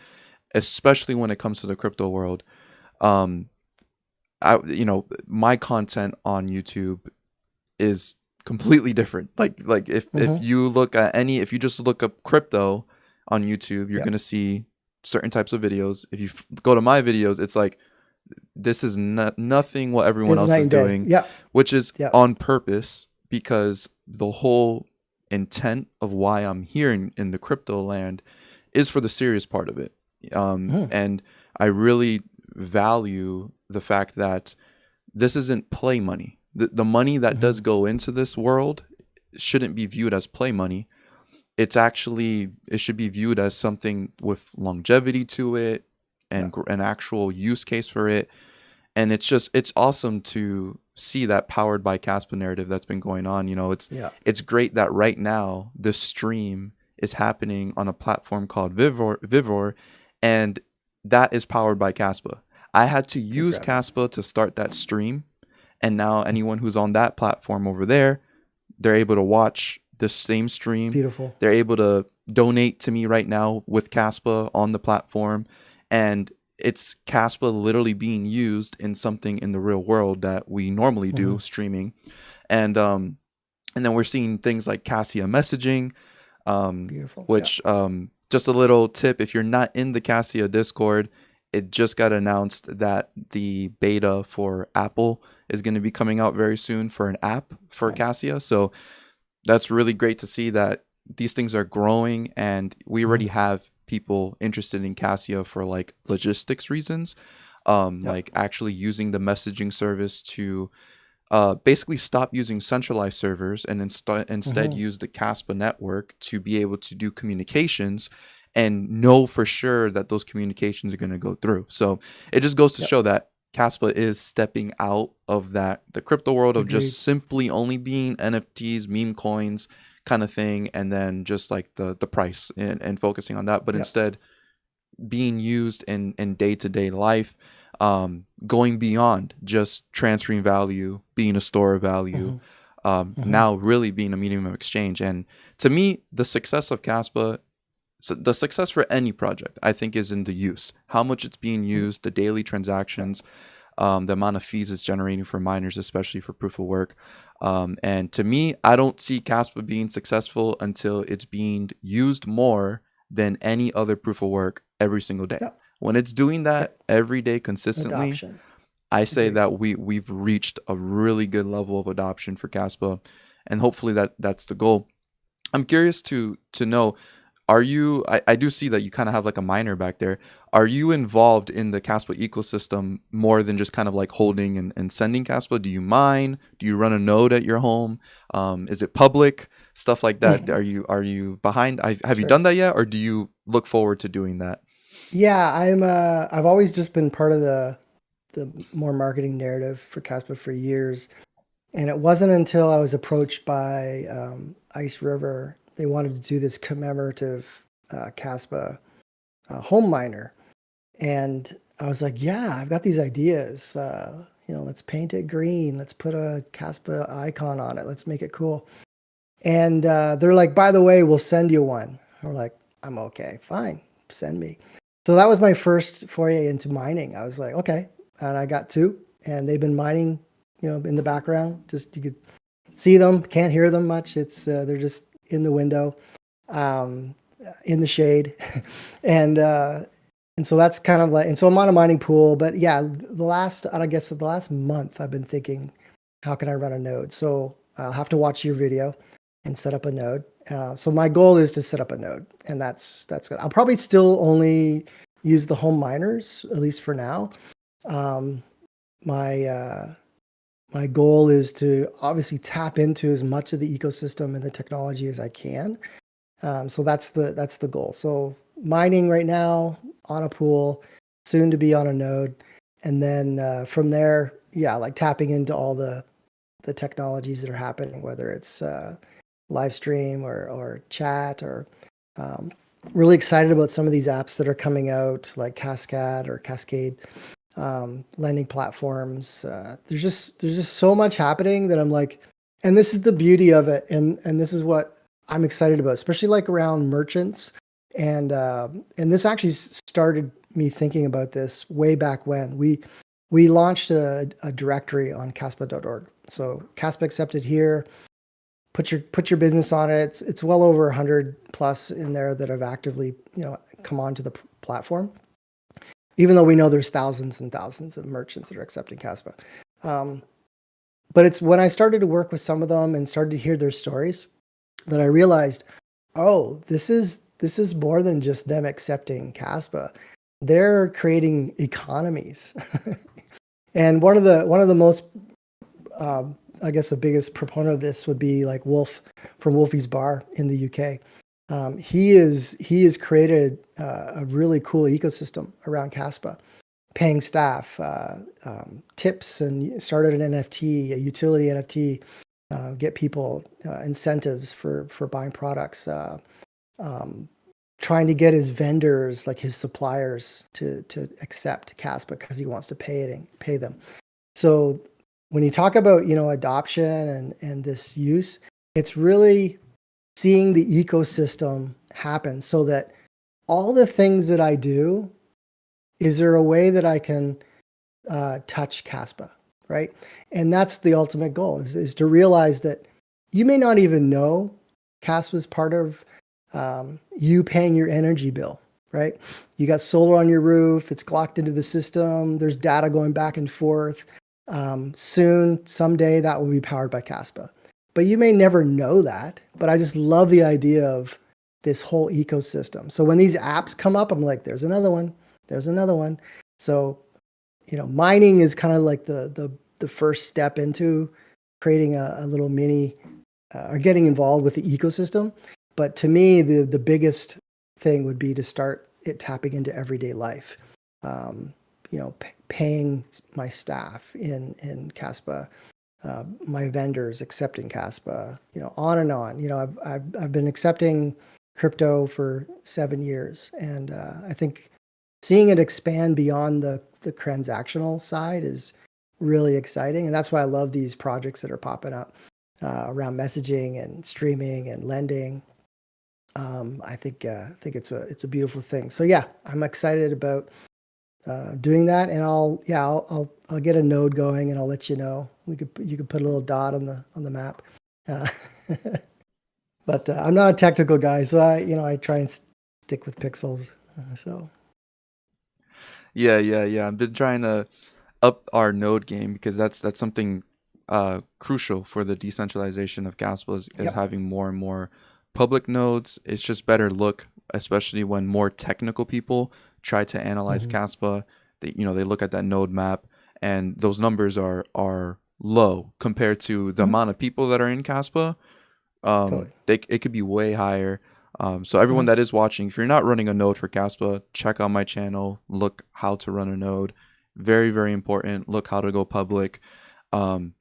especially when it comes to the crypto world. My content on YouTube is completely different. Like if you look at if you just look up crypto on YouTube, you're going to see certain types of videos. If you go to my videos, it's like, this is nothing what everyone else is doing, which is on purpose, because the whole intent of why I'm here in the crypto land is for the serious part of it. And I really value the fact that this isn't play money. The money that does go into this world shouldn't be viewed as play money. It should be viewed as something with longevity to it and an actual use case for it. And it's awesome to see that powered by Caspa narrative that's been going on. It's great that right now this stream is happening on a platform called Vivor, and that is powered by Caspa. I had to use Caspa to start that stream, and now anyone who's on that platform over there, they're able to watch the same stream. Beautiful. They're able to donate to me right now with Caspa on the platform, and it's Caspa literally being used in something in the real world that we normally do, streaming. And then we're seeing things like Cassia messaging, Beautiful. which just a little tip, if you're not in the Cassia Discord, it just got announced that the beta for Apple is going to be coming out very soon for an app for Nice. Cassia. So that's really great to see that these things are growing, and we already have people interested in Cassia for like logistics reasons, like actually using the messaging service to basically stop using centralized servers and instead use the Caspa network to be able to do communications and know for sure that those communications are going to go through. So it just goes to show that Caspa is stepping out of the crypto world of Agreed. just simply only being NFTs, meme coins kind of thing, and then just like the price and focusing on that, but instead being used in day-to-day life, going beyond just transferring value, being a store of value, now really being a medium of exchange. And to me, the success of Caspa, so the success for any project, I think, is in the use, how much it's being used, the daily transactions, the amount of fees it's generating for miners, especially for proof of work. And to me, I don't see Caspa being successful until it's being used more than any other proof of work every single day. When it's doing that every day consistently, Adoption. I say that we've reached a really good level of adoption for Caspa, and hopefully that's the goal. I'm curious to know, are you, I do see that you kind of have like a miner back there. Are you involved in the Caspa ecosystem more than just kind of like holding and sending Caspa? Do you mine? Do you run a node at your home? Is it public? Stuff like that. Are you behind? Have you done that yet, or do you look forward to doing that? Yeah, I've always just been part of the more marketing narrative for Caspa for years. And it wasn't until I was approached by Ice River, they wanted to do this commemorative Caspa home miner. And I was like, yeah, I've got these ideas. Let's paint it green. Let's put a Caspa icon on it. Let's make it cool. And they're like, by the way, we'll send you one. We're like, I'm okay, fine, send me. So that was my first foray into mining. I was like, okay. And I got two, and they've been mining, in the background. Just you could see them, can't hear them much. It's they're just in the window, in the shade, and so that's kind of like, and so I'm on a mining pool. But yeah, the last month, I've been thinking, how can I run a node? So I'll have to watch your video and set up a node. So my goal is to set up a node, and that's good. I'll probably still only use the home miners, at least for now. My goal is to obviously tap into as much of the ecosystem and the technology as I can. So that's the goal. So mining right now on a pool, soon to be on a node, and then from there, like tapping into all the technologies that are happening, whether it's live stream or chat, or really excited about some of these apps that are coming out, like Cascade, lending platforms. There's just so much happening that I'm like, and this is the beauty of it, and this is what I'm excited about, especially like around merchants, and this actually started me thinking about this way back when we launched a directory on Kaspa.org. So Caspa accepted here. Put your business on it. It's well over 100 plus in there that have actively come onto the platform. Even though we know there's thousands and thousands of merchants that are accepting Caspa. But it's when I started to work with some of them and started to hear their stories that I realized, oh, this is more than just them accepting Caspa. They're creating economies. And one of the most, I guess the biggest proponent of this would be like Wolf from Wolfie's Bar in the UK. He has created a really cool ecosystem around Caspa, paying staff, tips, and started an NFT, a utility NFT, get people incentives for buying products, trying to get his vendors, like his suppliers, to accept Caspa because he wants to pay them. So when you talk about adoption and this use, it's really seeing the ecosystem happen so that all the things that I do is there a way that I can touch Caspa, right? And that's the ultimate goal is to realize that you may not even know Caspa is part of you paying your energy bill, right? You got solar on your roof, it's locked into the system, there's data going back and forth. Soon, someday, that will be powered by Caspa. But you may never know that. But I just love the idea of this whole ecosystem. So when these apps come up, I'm like, there's another one, there's another one. So mining is kind of like the first step into creating a little mini or getting involved with the ecosystem. But to me, the biggest thing would be to start it tapping into everyday life. Paying my staff in Caspa, my vendors accepting Caspa, on and on. I've been accepting crypto for 7 years, and I think seeing it expand beyond the transactional side is really exciting, and that's why I love these projects that are popping up around messaging and streaming and lending. I think it's a beautiful thing. So yeah, I'm excited about doing that, and I'll get a node going, and I'll let you know. You could put a little dot on the map. Uh, but I'm not a technical guy, so I try and stick with pixels. So Yeah, yeah, yeah. I've been trying to up our node game because that's something crucial for the decentralization of Caspa is yep. having more and more public nodes. It's just better look, especially when more technical people try to analyze Caspa. They look at that node map, and those numbers are low compared to the amount of people that are in Caspa. Totally. It could be way higher. So everyone that is watching, if you're not running a node for Caspa, check out my channel. Look how to run a node. Very, very important. Look how to go public.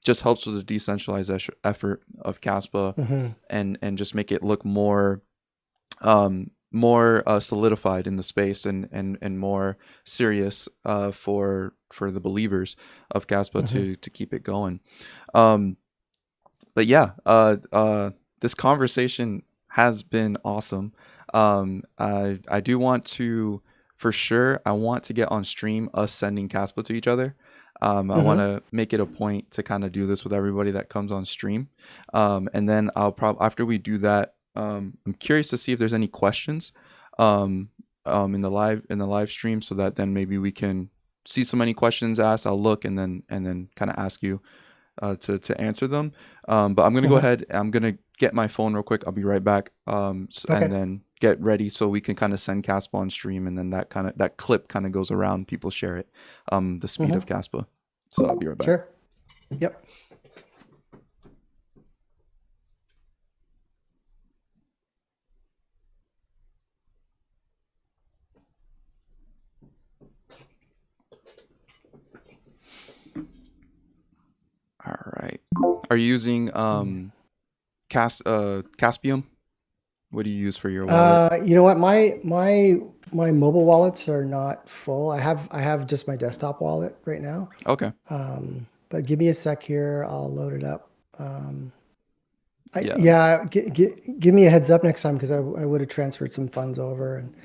Just helps with the decentralized effort of Caspa, and just make it look more solidified in the space, and more serious for the believers of Caspa to keep it going. But yeah, this conversation has been awesome. I do want to, for sure, I want to get on stream us sending Caspa to each other. I want to make it a point to kind of do this with everybody that comes on stream. And then I'll probably, after we do that, I'm curious to see if there's any questions in the live stream, so that then maybe we can see so many questions asked. I'll look and then kind of ask you to answer them. But I'm gonna go ahead. I'm gonna get my phone real quick. I'll be right back. And then get ready so we can kind of send Caspa on stream, and then that clip kind of goes around. People share it. The speed of Caspa. So I'll be right back. Sure. Yep. All right. Are you using Caspium? What do you use for your wallet? You know what? My mobile wallets are not full. I have just my desktop wallet right now. Okay. But give me a sec here. I'll load it up. Yeah. Give me a heads up next time, because I would have transferred some funds over, and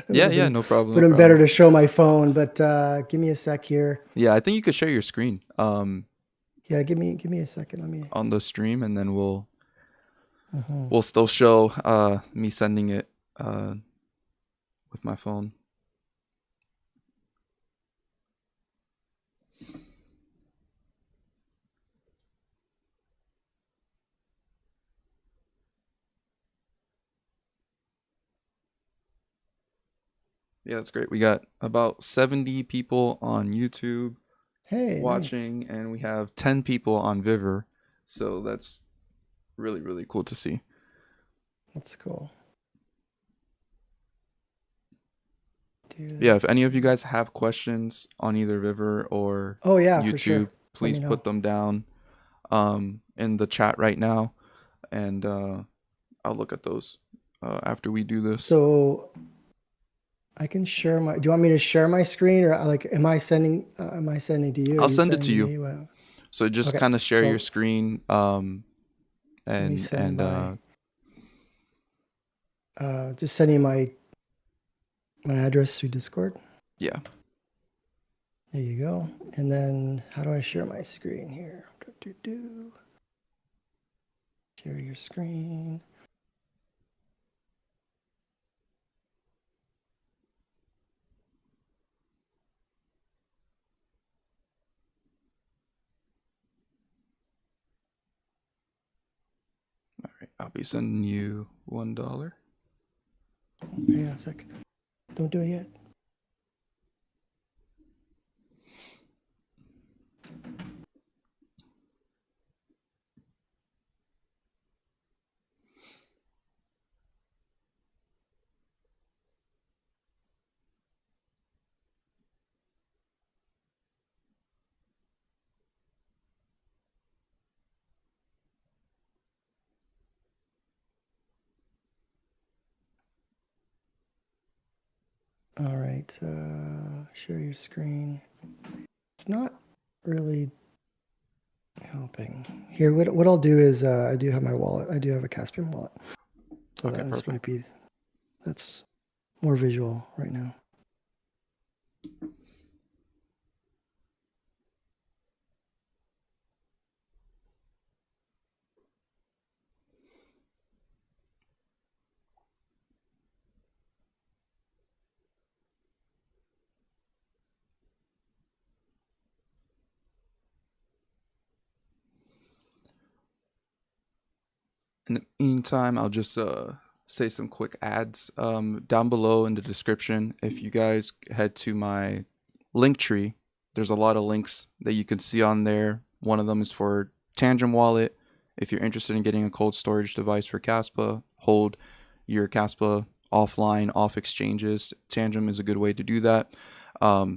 Yeah, no problem. Would have been better to show my phone, but give me a sec here. Yeah, I think you could share your screen. Yeah, give me a second. Let me on the stream, and then we'll still show me sending it with my phone. Yeah, that's great. We got about 70 people on YouTube watching, nice. and we have 10 people on Viver. So that's really, really cool to see. That's cool. Yeah, if any of you guys have questions on either Viver or YouTube, for sure. Please put them down in the chat right now, and I'll look at those after we do this. So I can share my. Do you want me to share my screen, or am I sending to you? I'll send it to you. So just kind of share your screen, and just sending my address through Discord. Yeah. There you go. And then how do I share my screen here? Share your screen. All right. I'll be sending you $1. Hang on a sec. Don't do it yet. All right. Share your screen. It's not really helping. Here, what I'll do is I do have my wallet. I do have a Caspian wallet. So Okay, that this perfect. might be, that's more visual right now. In the meantime, I'll just say some quick ads down below in the description. If you guys head to my link tree, there's a lot of links that you can see on there. One of them is for Tangem Wallet. If you're interested in getting a cold storage device for Caspa, hold your Caspa offline, off exchanges. Tangem is a good way to do that.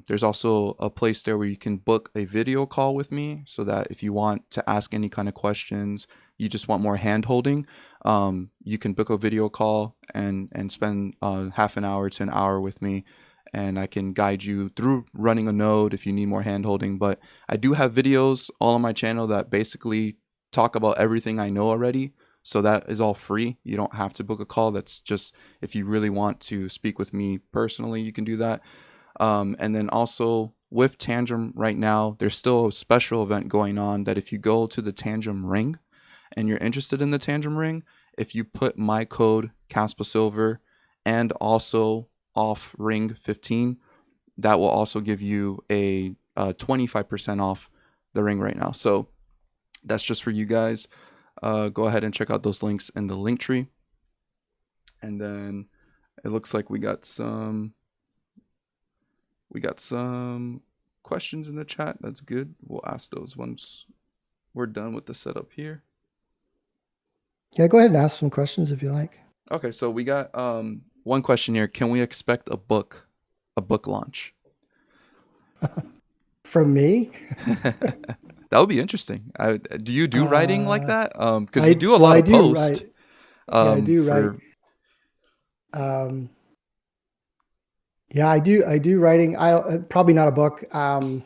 There's also a place there where you can book a video call with me so that if you want to ask any kind of questions, you just want more hand holding, you can book a video call and spend half an hour to an hour with me, and I can guide you through running a node if you need more hand holding. But I do have videos all on my channel that basically talk about everything I know already. So that is all free. You don't have to book a call. That's just if you really want to speak with me personally, you can do that. And then also with Tangem right now, there's still a special event going on that if you go to the Tangem ring and you're interested in the Tangem ring, if you put my code Caspa Silver and also off ring 15, that will also give you a 25% off the ring right now. So that's just for you guys. Go ahead and check out those links in the link tree. And then it looks like we got some questions in the chat. That's good. We'll ask those once we're done with the setup here. Yeah, go ahead and ask some questions if you like. Okay, so we got one question here. Can we expect a book launch? From me? That would be interesting. Do you do writing like that? Because you do a well, lot I of do posts. write. Yeah, I do For write. Yeah, I do writing. I probably not a book. I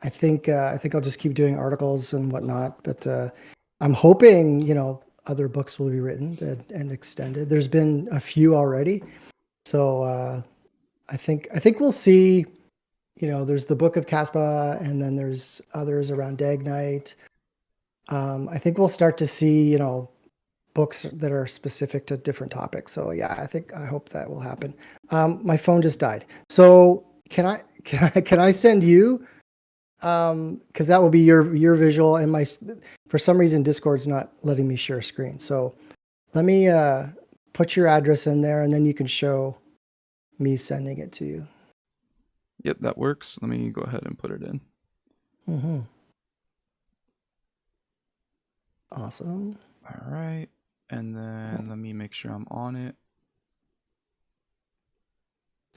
think I'll just keep doing articles and whatnot. But I'm hoping other books will be written and extended. There's been a few already, so I think we'll see. There's the book of Kaspa, and then there's others around Dagnite. I think we'll start to see books that are specific to different topics. So yeah, I hope that will happen. My phone just died. So can I send you? Because that will be your visual, and for some reason Discord's not letting me share screen. So let me put your address in there, and then you can show me sending it to you. Yep, that works. Let me go ahead and put it in. Mm-hmm. Awesome. All right. And then let me make sure I'm on it.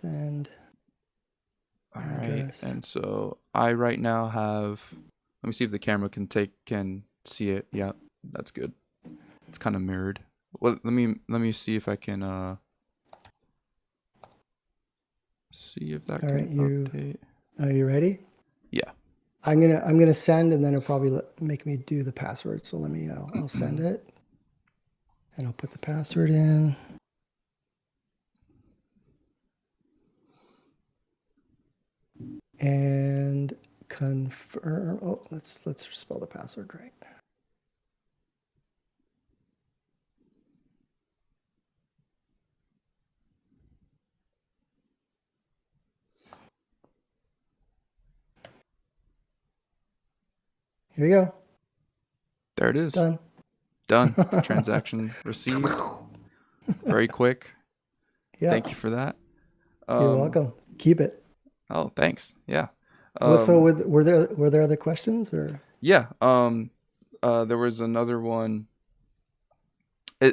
Send address. All right. And so I right now have, let me see if the camera can see it. Yeah, that's good. It's kind of mirrored. Well, let me see if I can see if that can update. Are you ready? Yeah. I'm gonna send, and then it'll probably make me do the password. So let me I'll send it, and I'll put the password in. and confirm. Oh, let's spell the password right. Here we go. There it is. Done. Done. Transaction received. Very quick. Yeah. Thank you for that. You're welcome. Keep it. Oh, thanks. Yeah. So were there other questions or? Yeah. There was another one. We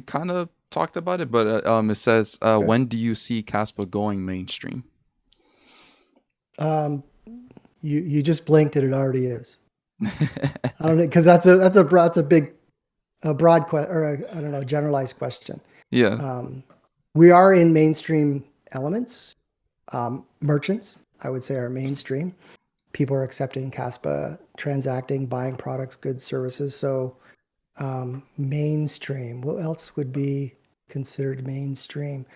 kind of talked about it, but it says, Okay. when do you see Caspa going mainstream? You just blinked and it already is. I don't know, because that's a big, a broad question, or I don't know, generalized question. Yeah. We are in mainstream elements. Merchants, I would say, are mainstream. People are accepting Caspa, transacting, buying products, goods, services. So mainstream. What else would be considered mainstream?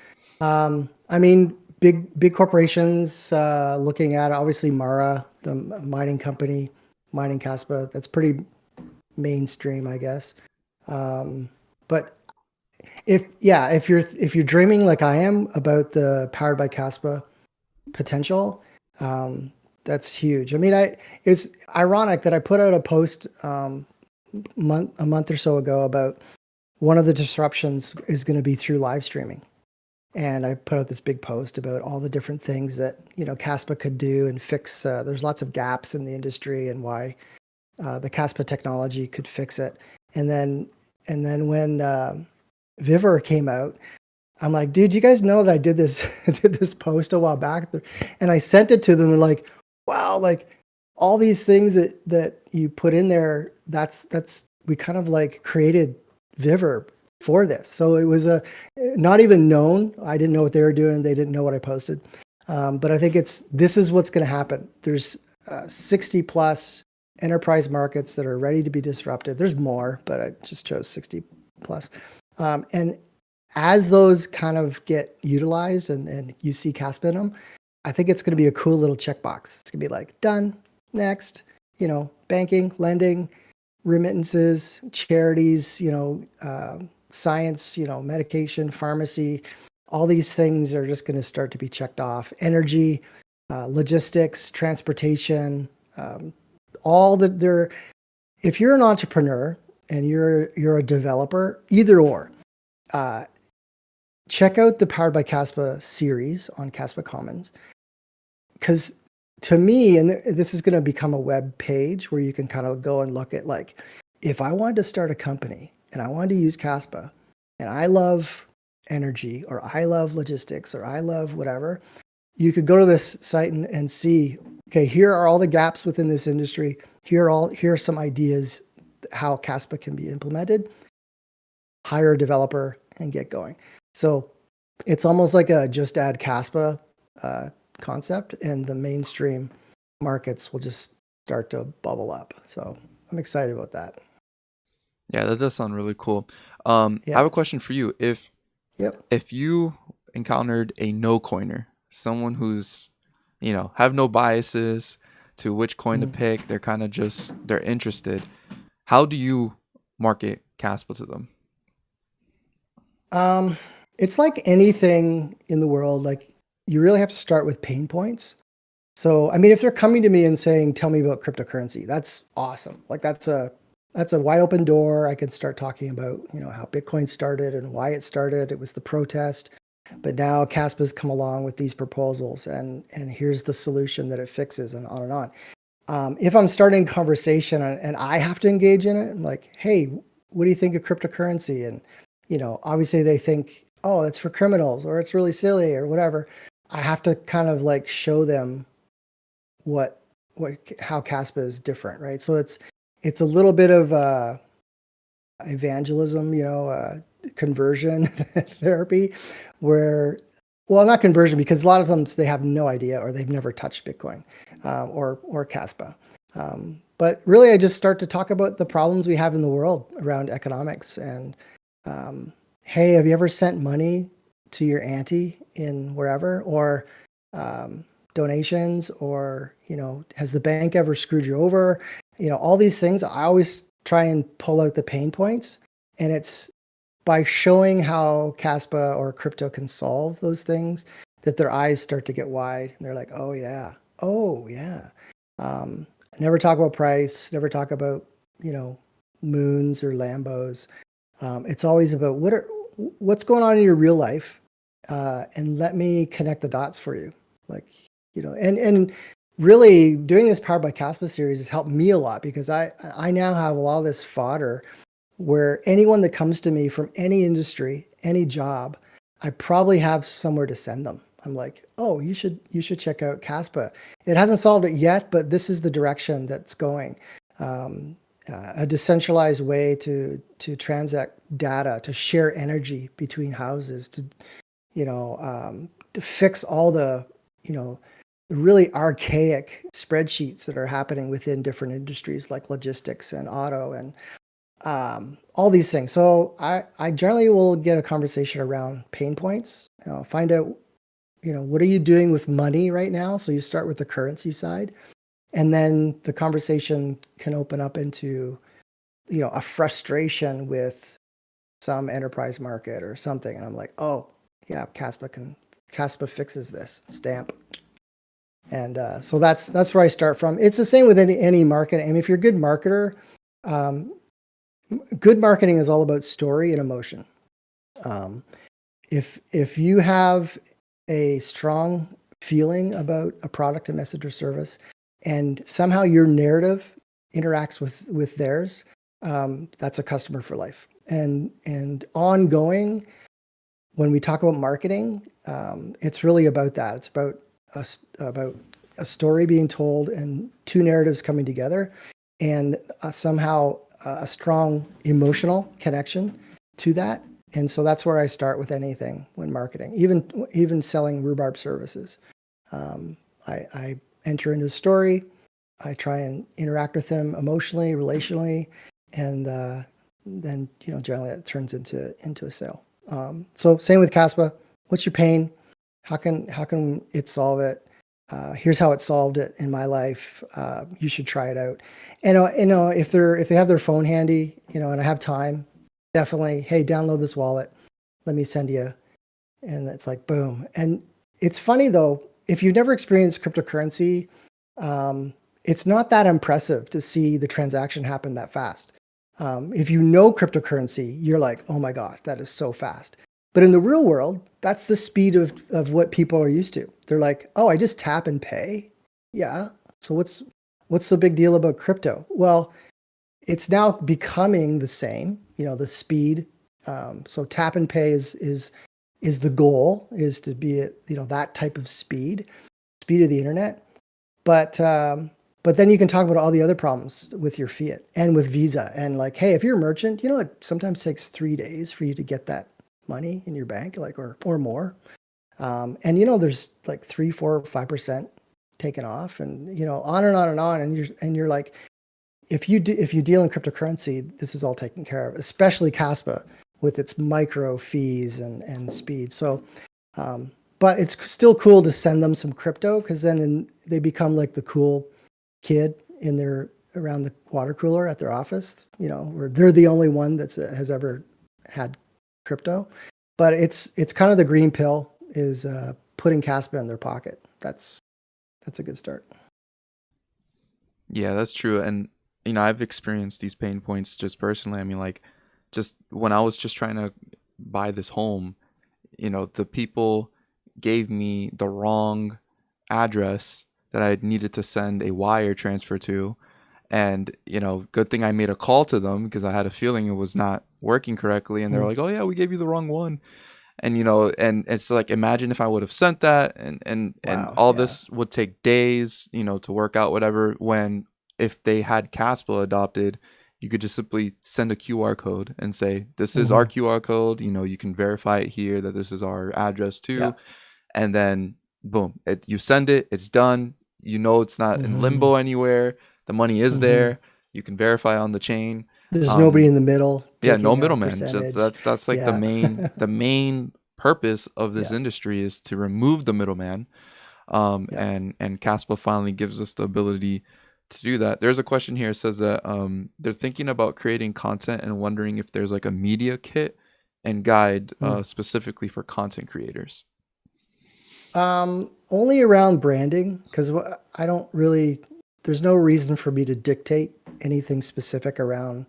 I mean, big corporations looking at obviously Mara, the mining company, mining Caspa. That's pretty mainstream, I guess. But if you're dreaming like I am about the powered by Caspa potential, that's huge. I mean, it's ironic that I put out a post a month or so ago about one of the disruptions is going to be through live streaming. And I put out this big post about all the different things that, Caspa could do and fix. There's lots of gaps in the industry and why the Caspa technology could fix it. And then when Viver came out, I'm like, dude, you guys know that I did this did this post a while back, and I sent it to them. And like, wow, like all these things that you put in there, that's we kind of like created Viver for this. So it was not even known. I didn't know what they were doing. They didn't know what I posted. But I think this is what's going to happen. There's 60 plus enterprise markets that are ready to be disrupted. There's more, but I just chose 60 plus. And as those kind of get utilized and you see Caspa in them, I think it's going to be a cool little checkbox. It's going to be like, done, next, banking, lending, remittances, charities, science, medication, pharmacy, all these things are just going to start to be checked off. Energy, logistics, transportation, all that they're, if you're an entrepreneur and you're a developer, either or, check out the Powered by Caspa series on Caspa Commons. Because to me, and this is going to become a web page where you can kind of go and look at, like, if I wanted to start a company and I wanted to use Caspa and I love energy or I love logistics or I love whatever, you could go to this site and see, okay, here are all the gaps within this industry. Here are some ideas how Caspa can be implemented. Hire a developer and get going. So it's almost like a just add Caspa concept, and the mainstream markets will just start to bubble up. So I'm excited about that. Yeah, that does sound really cool. I have a question for you. If you encountered a no coiner, someone who's, have no biases to which coin to pick, they're kind of just, they're interested, how do you market Caspa to them? It's like anything in the world, like you really have to start with pain points. So, I mean, if they're coming to me and saying, tell me about cryptocurrency, that's awesome. Like that's a wide open door. I could start talking about, how Bitcoin started and why it started. It was the protest, but now Caspa's come along with these proposals and here's the solution that it fixes, and on and on. If I'm starting a conversation and I have to engage in it, I'm like, hey, what do you think of cryptocurrency? And, obviously they think, oh, it's for criminals or it's really silly or whatever. I have to kind of like show them how Caspa is different, right? So it's a little bit of evangelism, conversion therapy, where, well, not conversion, because a lot of them they have no idea or they've never touched Bitcoin or Caspa. But really, I just start to talk about the problems we have in the world around economics and hey, have you ever sent money to your auntie in wherever? Or donations, or, has the bank ever screwed you over? All these things, I always try and pull out the pain points. And it's by showing how Caspa or crypto can solve those things that their eyes start to get wide. And they're like, oh, yeah. Oh, yeah. Never talk about price, never talk about, moons or Lambos. It's always about what's going on in your real life, and let me connect the dots for you. Like, and really doing this Powered by Caspa series has helped me a lot, because I now have a lot of this fodder where anyone that comes to me from any industry, any job, I probably have somewhere to send them. I'm like, oh, you should check out Kaspa. It hasn't solved it yet, but this is the direction that's going. A decentralized way to transact data, to share energy between houses, to fix all the really archaic spreadsheets that are happening within different industries like logistics and auto and all these things. So I generally will get a conversation around pain points, find out, what are you doing with money right now? So you start with the currency side, and then the conversation can open up into, a frustration with some enterprise market or something. And I'm like, oh yeah, Caspa fixes this, stamp. And so that's where I start from. It's the same with any market. I mean, if you're a good marketer, good marketing is all about story and emotion. If you have a strong feeling about a product, a message, or service, and somehow your narrative interacts with theirs, that's a customer for life. And ongoing, when we talk about marketing, it's really about that. It's about a story being told and two narratives coming together, and somehow a strong emotional connection to that. And so that's where I start with anything when marketing, even selling rhubarb services. I enter into the story. I try and interact with them emotionally, relationally, and then generally it turns into a sale. So same with Caspa. What's your pain? How can it solve it? Here's how it solved it in my life. You should try it out. And if they have their phone handy, and I have time, definitely, hey, download this wallet. Let me send you. And it's like, boom. And it's funny though, if you've never experienced cryptocurrency, it's not that impressive to see the transaction happen that fast. If you know cryptocurrency, you're like, oh my gosh, that is so fast. But in the real world, that's the speed of what people are used to. They're like, oh, I just tap and pay. Yeah. So what's the big deal about crypto? Well, it's now becoming the same, the speed. So tap and pay is the goal, is to be at, that type of speed of the internet. But then you can talk about all the other problems with your fiat and with Visa. And like, hey, if you're a merchant, it sometimes takes 3 days for you to get that money in your bank, like, or more. And there's like 3, 4, 5% taken off, and on and on and on. And you're like, if you deal in cryptocurrency, this is all taken care of, especially Caspa with its micro fees and speed. So, but it's still cool to send them some crypto, because then they become like the cool kid around the water cooler at their office, where they're the only one that has ever had crypto. But it's kind of the green pill, is putting Caspa in their pocket. That's a good start. Yeah, that's true. And I've experienced these pain points just personally. I mean, like, just when I was just trying to buy this home, the people gave me the wrong address that I needed to send a wire transfer to. And, good thing I made a call to them, because I had a feeling it was not working correctly. And they're like, oh yeah, we gave you the wrong one. And, and it's like, imagine if I would have sent that, and Wow, all yeah. this would take days, to work out, whatever, when if they had Caspa adopted, you could just simply send a QR code and say, this is our QR code. You can verify it here that this is our address too. Yeah. And then boom, you send it, it's done. It's not in limbo anywhere. The money is there. You can verify on the chain. There's nobody in the middle. Yeah, no taking a middleman. percentage. That's like Yeah. the main purpose of this Yeah. industry, is to remove the middleman. Yeah. and Caspa finally gives us the ability to do that. There's a question here. It says that they're thinking about creating content and wondering if there's like a media kit and guide Mm. specifically for content creators. Only around branding, because I don't really, there's no reason for me to dictate anything specific around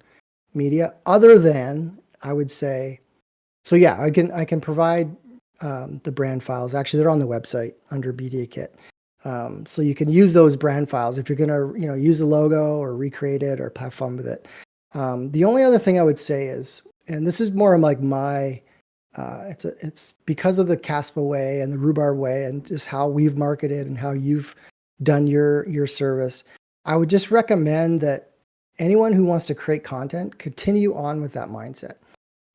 media other than I would say, so yeah, I can provide the brand files. Actually, they're on the website under Media Kit. So you can use those brand files if you're gonna, use the logo or recreate it or have fun with it. The only other thing I would say is, and this is more like my, it's because of the Caspa way and the Rhubarb way and just how we've marketed and how you've done your service. I would just recommend that anyone who wants to create content continue on with that mindset.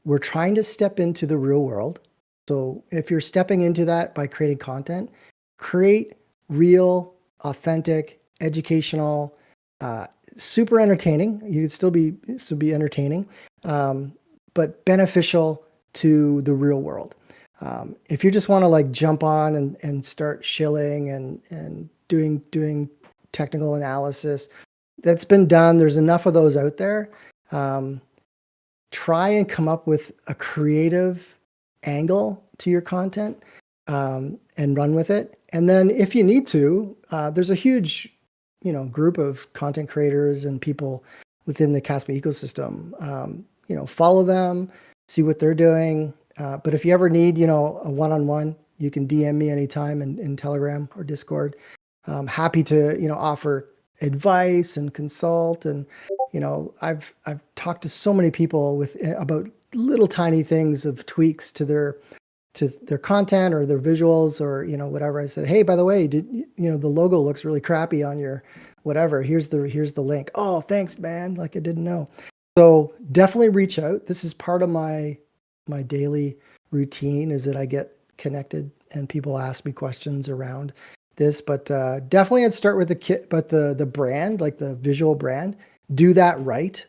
We're trying to step into the real world. So if you're stepping into that by creating content, create real, authentic, educational, super entertaining. You could still be entertaining, but beneficial to the real world. If you just want to like jump on and start shilling and doing technical analysis, that's been done. There's enough of those out there. Try and come up with a creative angle to your content, and run with it. And then if you need to, there's a huge, group of content creators and people within the Caspa ecosystem. Follow them, see what they're doing. But if you ever need, a one-on-one, you can DM me anytime in Telegram or Discord. I'm happy to, offer advice and consult. And, I've talked to so many people about little tiny things of tweaks to their content or their visuals or, whatever. I said, hey, by the way, the logo looks really crappy on your whatever. Here's the link. Oh, thanks, man. Like I didn't know. So definitely reach out. This is part of my daily routine is that I get connected and people ask me questions around this, but definitely I'd start with the kit, but the brand, like the visual brand, do that right.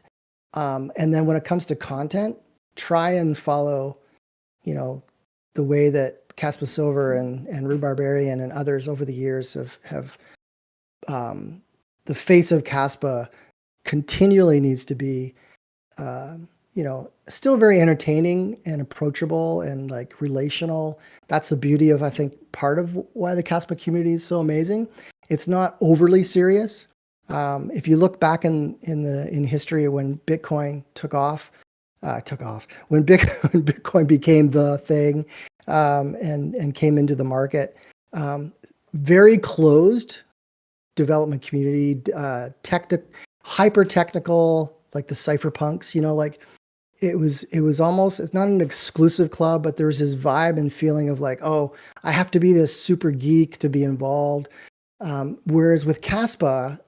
And then when it comes to content, try and follow, the way that Caspa Silver and Rhubarbarian and others over the years have the face of Caspa continually needs to be, still very entertaining and approachable and like relational. That's the beauty of, I think, part of why the Caspa community is so amazing. It's not overly serious. If you look back in history when Bitcoin took off, when Bitcoin became the thing, and came into the market, very closed development community, hyper technical, like the cypherpunks, like it was almost, it's not an exclusive club, but there was this vibe and feeling of like, oh, I have to be this super geek to be involved. Whereas with Caspa,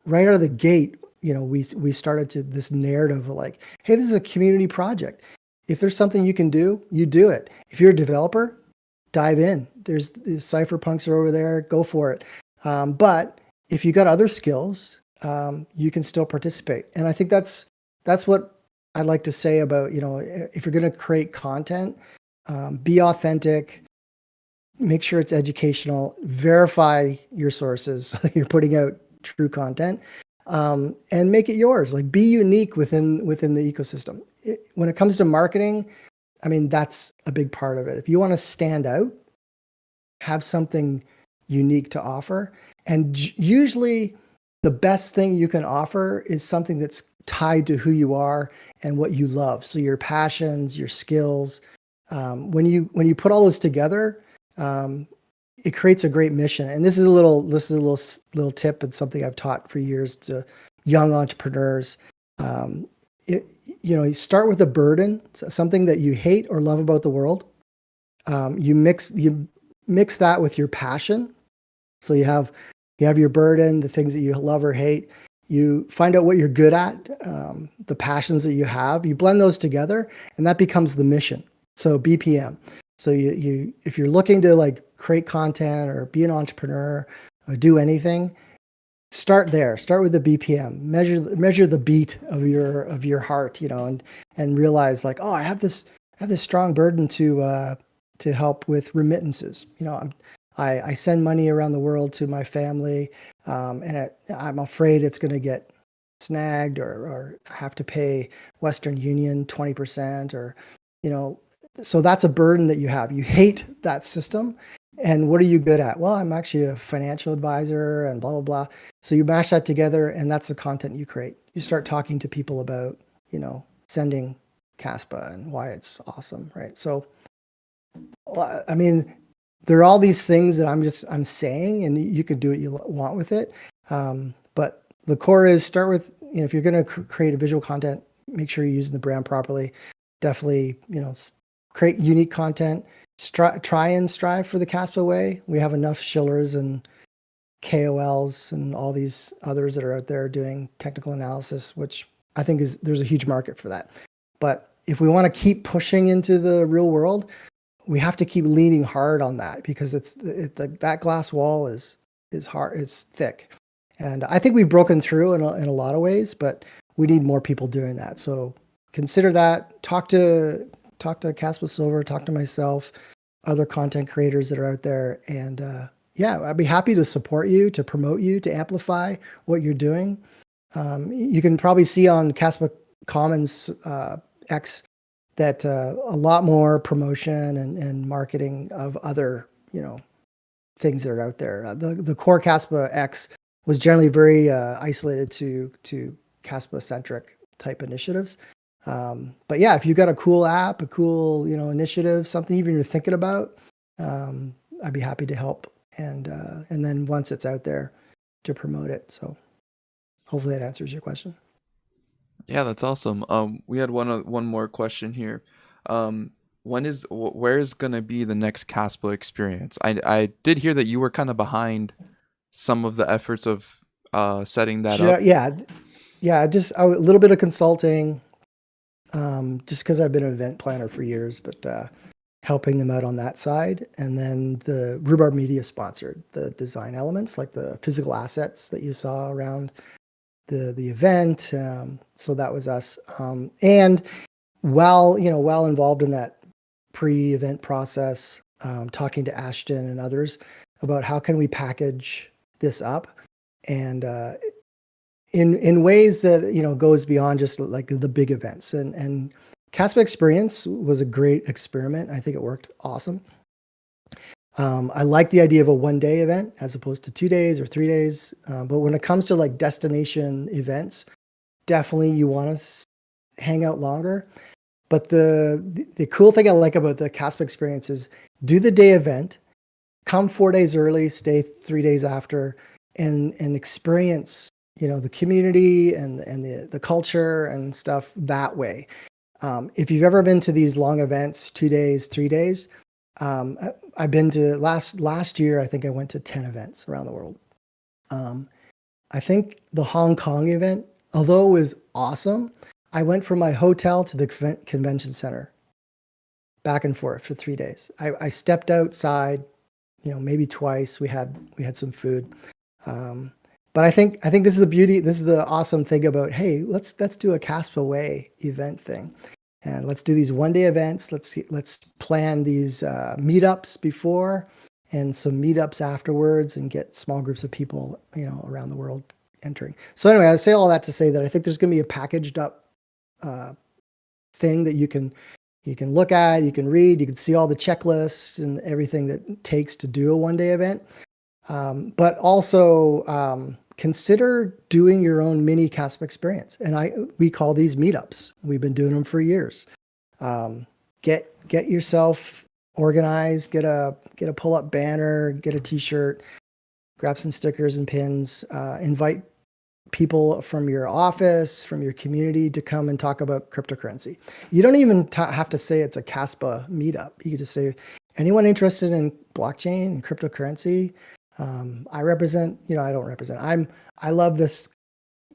right out of the gate, we started to this narrative of like, hey, this is a community project. If there's something you can do, you do it. If you're a developer, dive in. There's the cypherpunks are over there, go for it. But if you got other skills, you can still participate. And I think that's what I'd like to say about, if you're going to create content, be authentic, make sure it's educational, verify your sources. You're putting out true content, and make it yours. Like be unique within the ecosystem. When it comes to marketing, I mean, that's a big part of it. If you want to stand out, have something unique to offer. And usually the best thing you can offer is something that's tied to who you are and what you love. So your passions, your skills, when you put all this together, it creates a great mission. And this is a little tip and something I've taught for years to young entrepreneurs. You start with a burden, something that you hate or love about the world. You mix that with your passion. So you have your burden, the things that you love or hate. You find out what you're good at, the passions that you have. You blend those together, and that becomes the mission. So BPM. So you if you're looking to like create content or be an entrepreneur or do anything, start there. Start with the BPM. Measure the beat of your heart, and realize like, oh, I have this strong burden to help with remittances. I send money around the world to my family, and I'm afraid it's going to get snagged, or I have to pay Western Union 20%, or, you know, so that's a burden that you have. You hate that system. And what are you good at? Well, I'm actually a financial advisor and blah, blah, blah. So you mash that together, and that's the content you create. You start talking to people about, sending Caspa and why it's awesome, right? So, I mean, there are all these things that I'm saying, and you could do what you want with it. But the core is start with, if you're going to create a visual content, make sure you're using the brand properly. Definitely, create unique content. Try and strive for the Caspa way. We have enough shillers and KOLs and all these others that are out there doing technical analysis, which I think there's a huge market for that. But if we want to keep pushing into the real world, we have to keep leaning hard on that, because that glass wall is hard, is thick. And I think we've broken through in a lot of ways, but we need more people doing that. So consider that. Talk to Caspa Silver, talk to myself, other content creators that are out there. And yeah, I'd be happy to support you, to promote you, to amplify what you're doing. You can probably see on Caspa Commons X that a lot more promotion and marketing of other, things that are out there. The core Caspa X was generally very isolated to Caspa-centric type initiatives. But yeah, if you've got a cool app, a cool, initiative, something even you're thinking about, I'd be happy to help. And then once it's out there, to promote it. So hopefully that answers your question. Yeah, that's awesome. We had one more question here. Where's gonna be the next Caspa experience? I did hear that you were kind of behind some of the efforts of setting that up. Yeah, just a little bit of consulting, just because I've been an event planner for years, but helping them out on that side. And then the Rhubarb Media sponsored the design elements, like the physical assets that you saw around the event. So that was us. And while involved in that pre-event process, talking to Ashton and others about how can we package this up, and in ways that goes beyond just like the big events. And Caspa Experience was a great experiment. I think it worked awesome. I like the idea of a 1-day event as opposed to 2 days or 3 days. But when it comes to like destination events, definitely you want to hang out longer. But the cool thing I like about the Caspa Experience is do the day event, come 4 days early, stay 3 days after, and experience the community and the culture and stuff that way. If you've ever been to these long events, 2 days, 3 days, I've been to last year, I think I went to 10 events around the world. I think the Hong Kong event, although it was awesome, I went from my hotel to the convention center back and forth for 3 days. I stepped outside, maybe twice. We had some food. But I think this is the beauty. This is the awesome thing about, hey, let's do a Caspa Way event thing, and let's do these 1-day events. Let's plan these meetups before and some meetups afterwards, and get small groups of people around the world entering. So anyway, I say all that to say that I think there's going to be a packaged up thing that you can look at, you can read, you can see all the checklists and everything that it takes to do a 1-day event. But also consider doing your own mini Caspa experience. And we call these meetups. We've been doing them for years. Get yourself organized, get a pull-up banner, get a t-shirt, grab some stickers and pins, invite people from your office, from your community to come and talk about cryptocurrency. You don't even have to say it's a Caspa meetup. You could just say, anyone interested in blockchain and cryptocurrency? I represent, I don't represent, I love this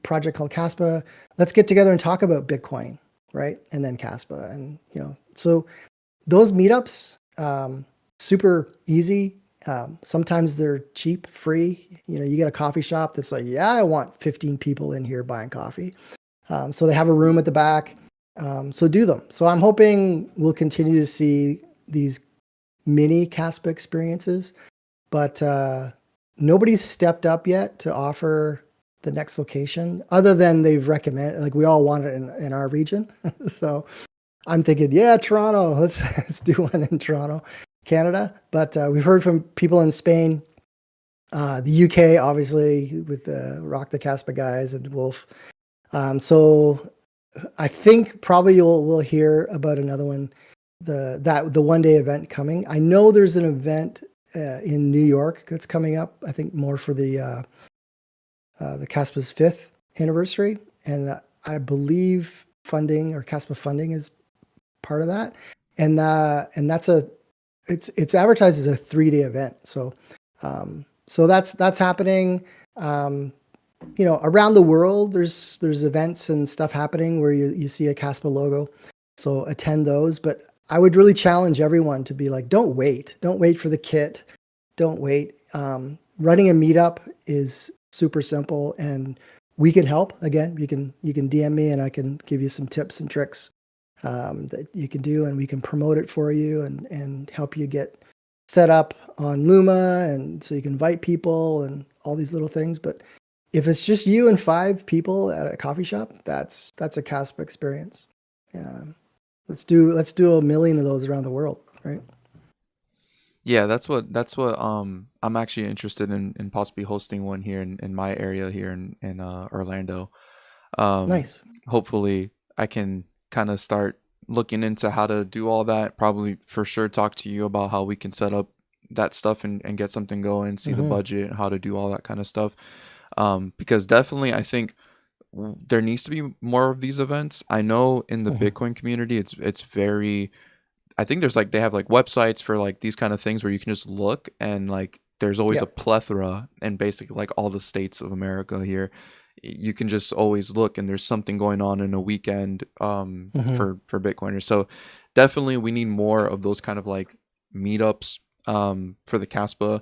project called Caspa. Let's get together and talk about Bitcoin, right? And then Caspa. And, so those meetups, super easy. Sometimes they're cheap, free. You get a coffee shop that's like, yeah, I want 15 people in here buying coffee. So they have a room at the back. So do them. So I'm hoping we'll continue to see these mini Caspa experiences. but nobody's stepped up yet to offer the next location, other than they've recommended. Like, we all want it in our region, so I'm thinking, yeah, Toronto. Let's do one in Toronto, Canada. But we've heard from people in Spain, the UK, obviously, with the Rock the Caspa guys and Wolf. So I think probably we'll hear about another one, the 1 day event coming. I know there's an event in New York that's coming up. I think more for the Caspa's 5th anniversary, and I believe funding, or Caspa funding, is part of that. And that's it's advertised as a 3-day event. So that's happening. Around the world, there's events and stuff happening where you see a Caspa logo. So attend those. But I would really challenge everyone to be like, don't wait for the kit. Don't wait. Running a meetup is super simple, and we can help. Again, you can DM me, and I can give you some tips and tricks that you can do, and we can promote it for you and help you get set up on Luma, and so you can invite people and all these little things. But if it's just you and 5 people at a coffee shop, that's a Caspa experience. Let's do 1 million of those around the world, right? Yeah, that's what I'm actually interested in possibly hosting one here in my area here in Orlando. Nice. Hopefully I can kind of start looking into how to do all that. Probably for sure talk to you about how we can set up that stuff and get something going, see the budget and how to do all that kind of stuff. Because definitely I think there needs to be more of these events. I know in the Bitcoin community, it's very, I think there's like, they have like websites for like these kind of things where you can just look, and like there's always a plethora in basically like all the states of America here. You can just always look, and there's something going on in a weekend for Bitcoiners. So definitely we need more of those kind of like meetups for the Caspa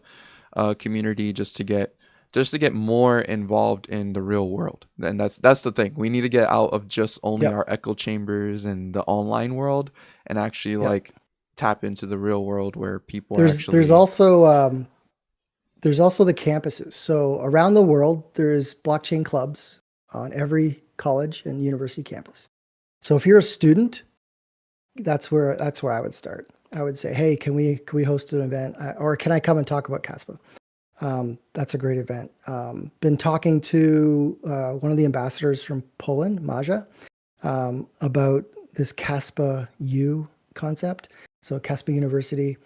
community, just to get more involved in the real world. And that's the thing. We need to get out of just only our echo chambers and the online world, and actually like tap into the real world where people are actually. There's also the campuses. So around the world, there's blockchain clubs on every college and university campus. So if you're a student, that's where I would start. I would say, hey, can we host an event, or can I come and talk about Caspa? That's a great event. Been talking to one of the ambassadors from Poland, Maja, about this Caspa U concept. So Caspa University,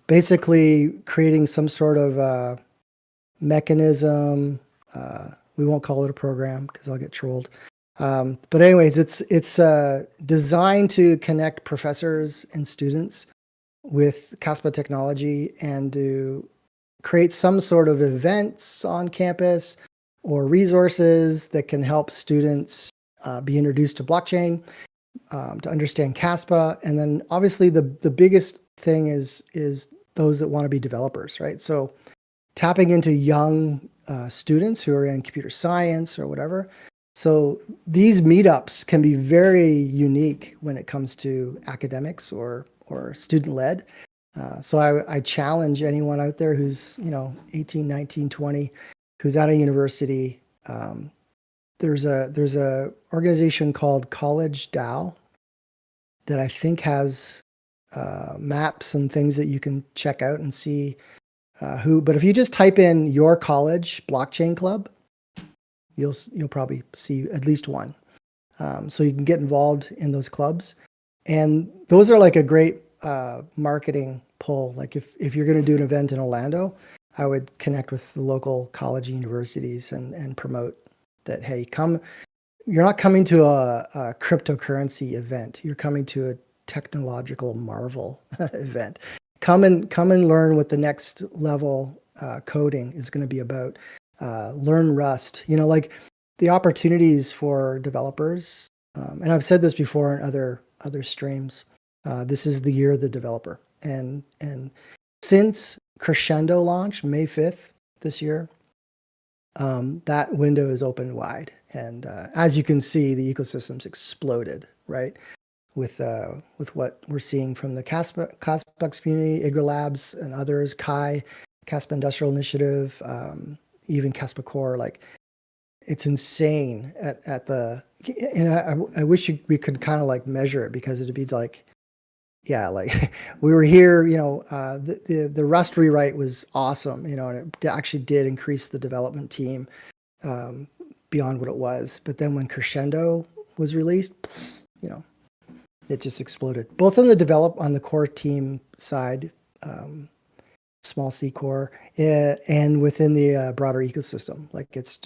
basically creating some sort of mechanism. We won't call it a program because I'll get trolled. But anyways, it's designed to connect professors and students with Caspa technology, and to create some sort of events on campus or resources that can help students be introduced to blockchain, to understand Caspa. And then obviously the biggest thing is those that want to be developers, right? So tapping into young students who are in computer science or whatever. So these meetups can be very unique when it comes to academics or student-led. So I challenge anyone out there who's 18, 19, 20, who's at a university. There's a organization called College DAO that I think has maps and things that you can check out and see who. But if you just type in your college blockchain club, you'll probably see at least one. So you can get involved in those clubs, and those are like a great marketing pull. Like if you're going to do an event in Orlando, I would connect with the local college and universities and promote that, hey, come. You're not coming to a cryptocurrency event. You're coming to a technological marvel event. Come and learn what the next level coding is going to be about. Learn Rust. Like the opportunities for developers. And I've said this before in other streams. This is the year of the developer, and since Crescendo launched May 5th this year, that window is opened wide, and as you can see, the ecosystem's exploded, right? With what we're seeing from the Caspa community, Igra Labs, and others, Kai, Caspa Industrial Initiative, even Caspa Core. Like it's insane at the. And I wish we could kind of like measure it, because it'd be like, yeah, like we were here, the Rust rewrite was awesome, and it actually did increase the development team um, beyond what it was. But then when Crescendo was released, you know, it just exploded. Both on the core team side, small C core, and within the broader ecosystem. Like it's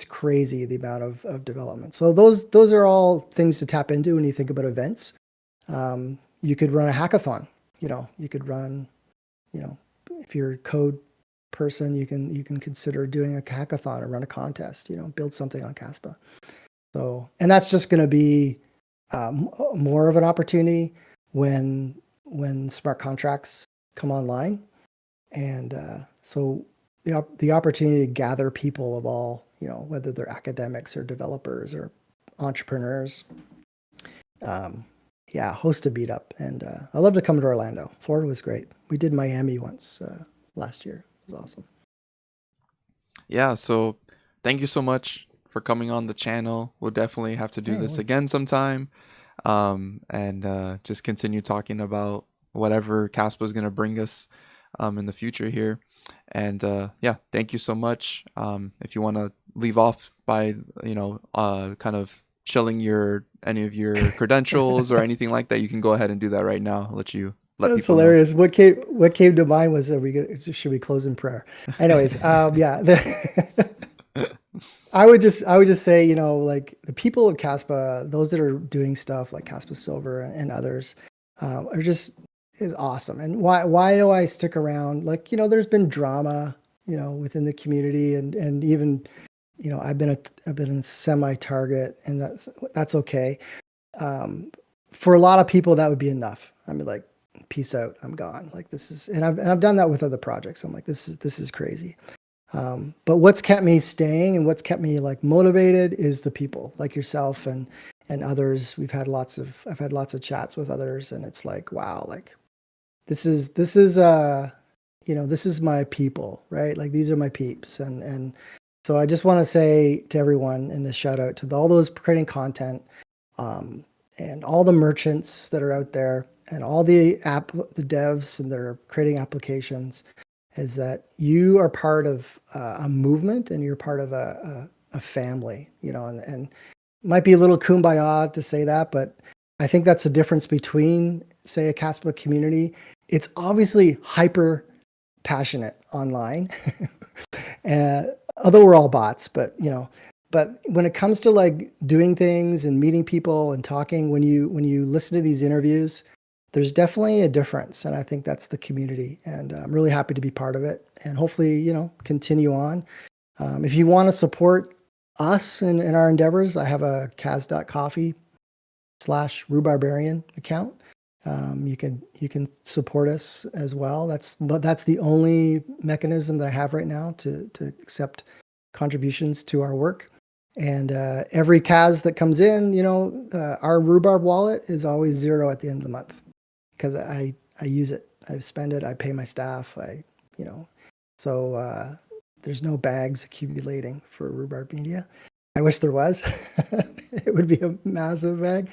crazy the amount of development. So those are all things to tap into when you think about events. You could run a hackathon. You could run, if you're a code person, you can consider doing a hackathon or run a contest. Build something on Caspa. So, and that's just going to be more of an opportunity when smart contracts come online, and so the opportunity to gather people of all, whether they're academics or developers or entrepreneurs. Yeah, host a meetup, and I love to come to Orlando. Florida was great. We did Miami once last year. It was awesome. Yeah, so thank you so much for coming on the channel. We'll definitely have to do this again sometime, and just continue talking about whatever Caspa is going to bring us in the future here. And yeah, thank you so much. If you want to leave off by, kind of shilling any of your credentials or anything like that, you can go ahead and do that right now. Let That's people know. hilarious. What came to mind was, should we close in prayer? Anyways, yeah. I would just say, like the people of Caspa, those that are doing stuff like Caspa Silver and others, are just is awesome. And why do I stick around? Like, there's been drama, within the community, and even, I've been a semi-target, and that's okay. For a lot of people, that would be enough. I mean, like, peace out, I'm gone. Like, this is, and I've done that with other projects. I'm like, this is crazy. But what's kept me staying and what's kept me like motivated is the people like yourself and others. I've had lots of chats with others, and it's like, wow, like this is this is my people, right? Like these are my peeps. And so I just want to say to everyone, and a shout out to all those creating content, and all the merchants that are out there, and all the devs and they're creating applications, is that you are part of a movement, and you're part of a family, and it might be a little kumbaya to say that, but I think that's the difference between, say, a Caspa community. It's obviously hyper passionate online, although we're all bots, but when it comes to like doing things and meeting people and talking, when you listen to these interviews, there's definitely a difference. And I think that's the community. And I'm really happy to be part of it, and hopefully, continue on. If you want to support us in our endeavors, I have a cas.coffee/rubarbarian account. You can support us as well. That's the only mechanism that I have right now to accept contributions to our work. And every CAS that comes in, our Rhubarb wallet is always zero at the end of the month, because I use it, I spend it, I pay my staff, so there's no bags accumulating for Rhubarb Media. I wish there was. It would be a massive bag.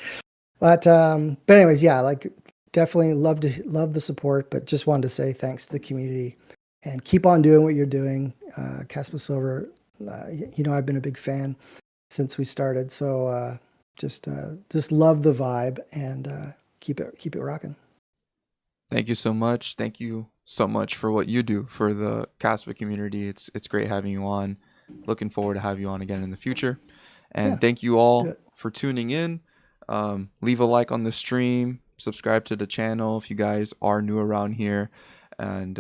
But anyways, yeah, like definitely love the support, but just wanted to say thanks to the community, and keep on doing what you're doing. Caspa Silver, I've been a big fan since we started, so just love the vibe, and keep it rocking. Thank you so much. Thank you so much for what you do for the Caspa community. It's great having you on. Looking forward to have you on again in the future. And thank you all for tuning in. Leave a like on the stream. Subscribe to the channel if you guys are new around here. And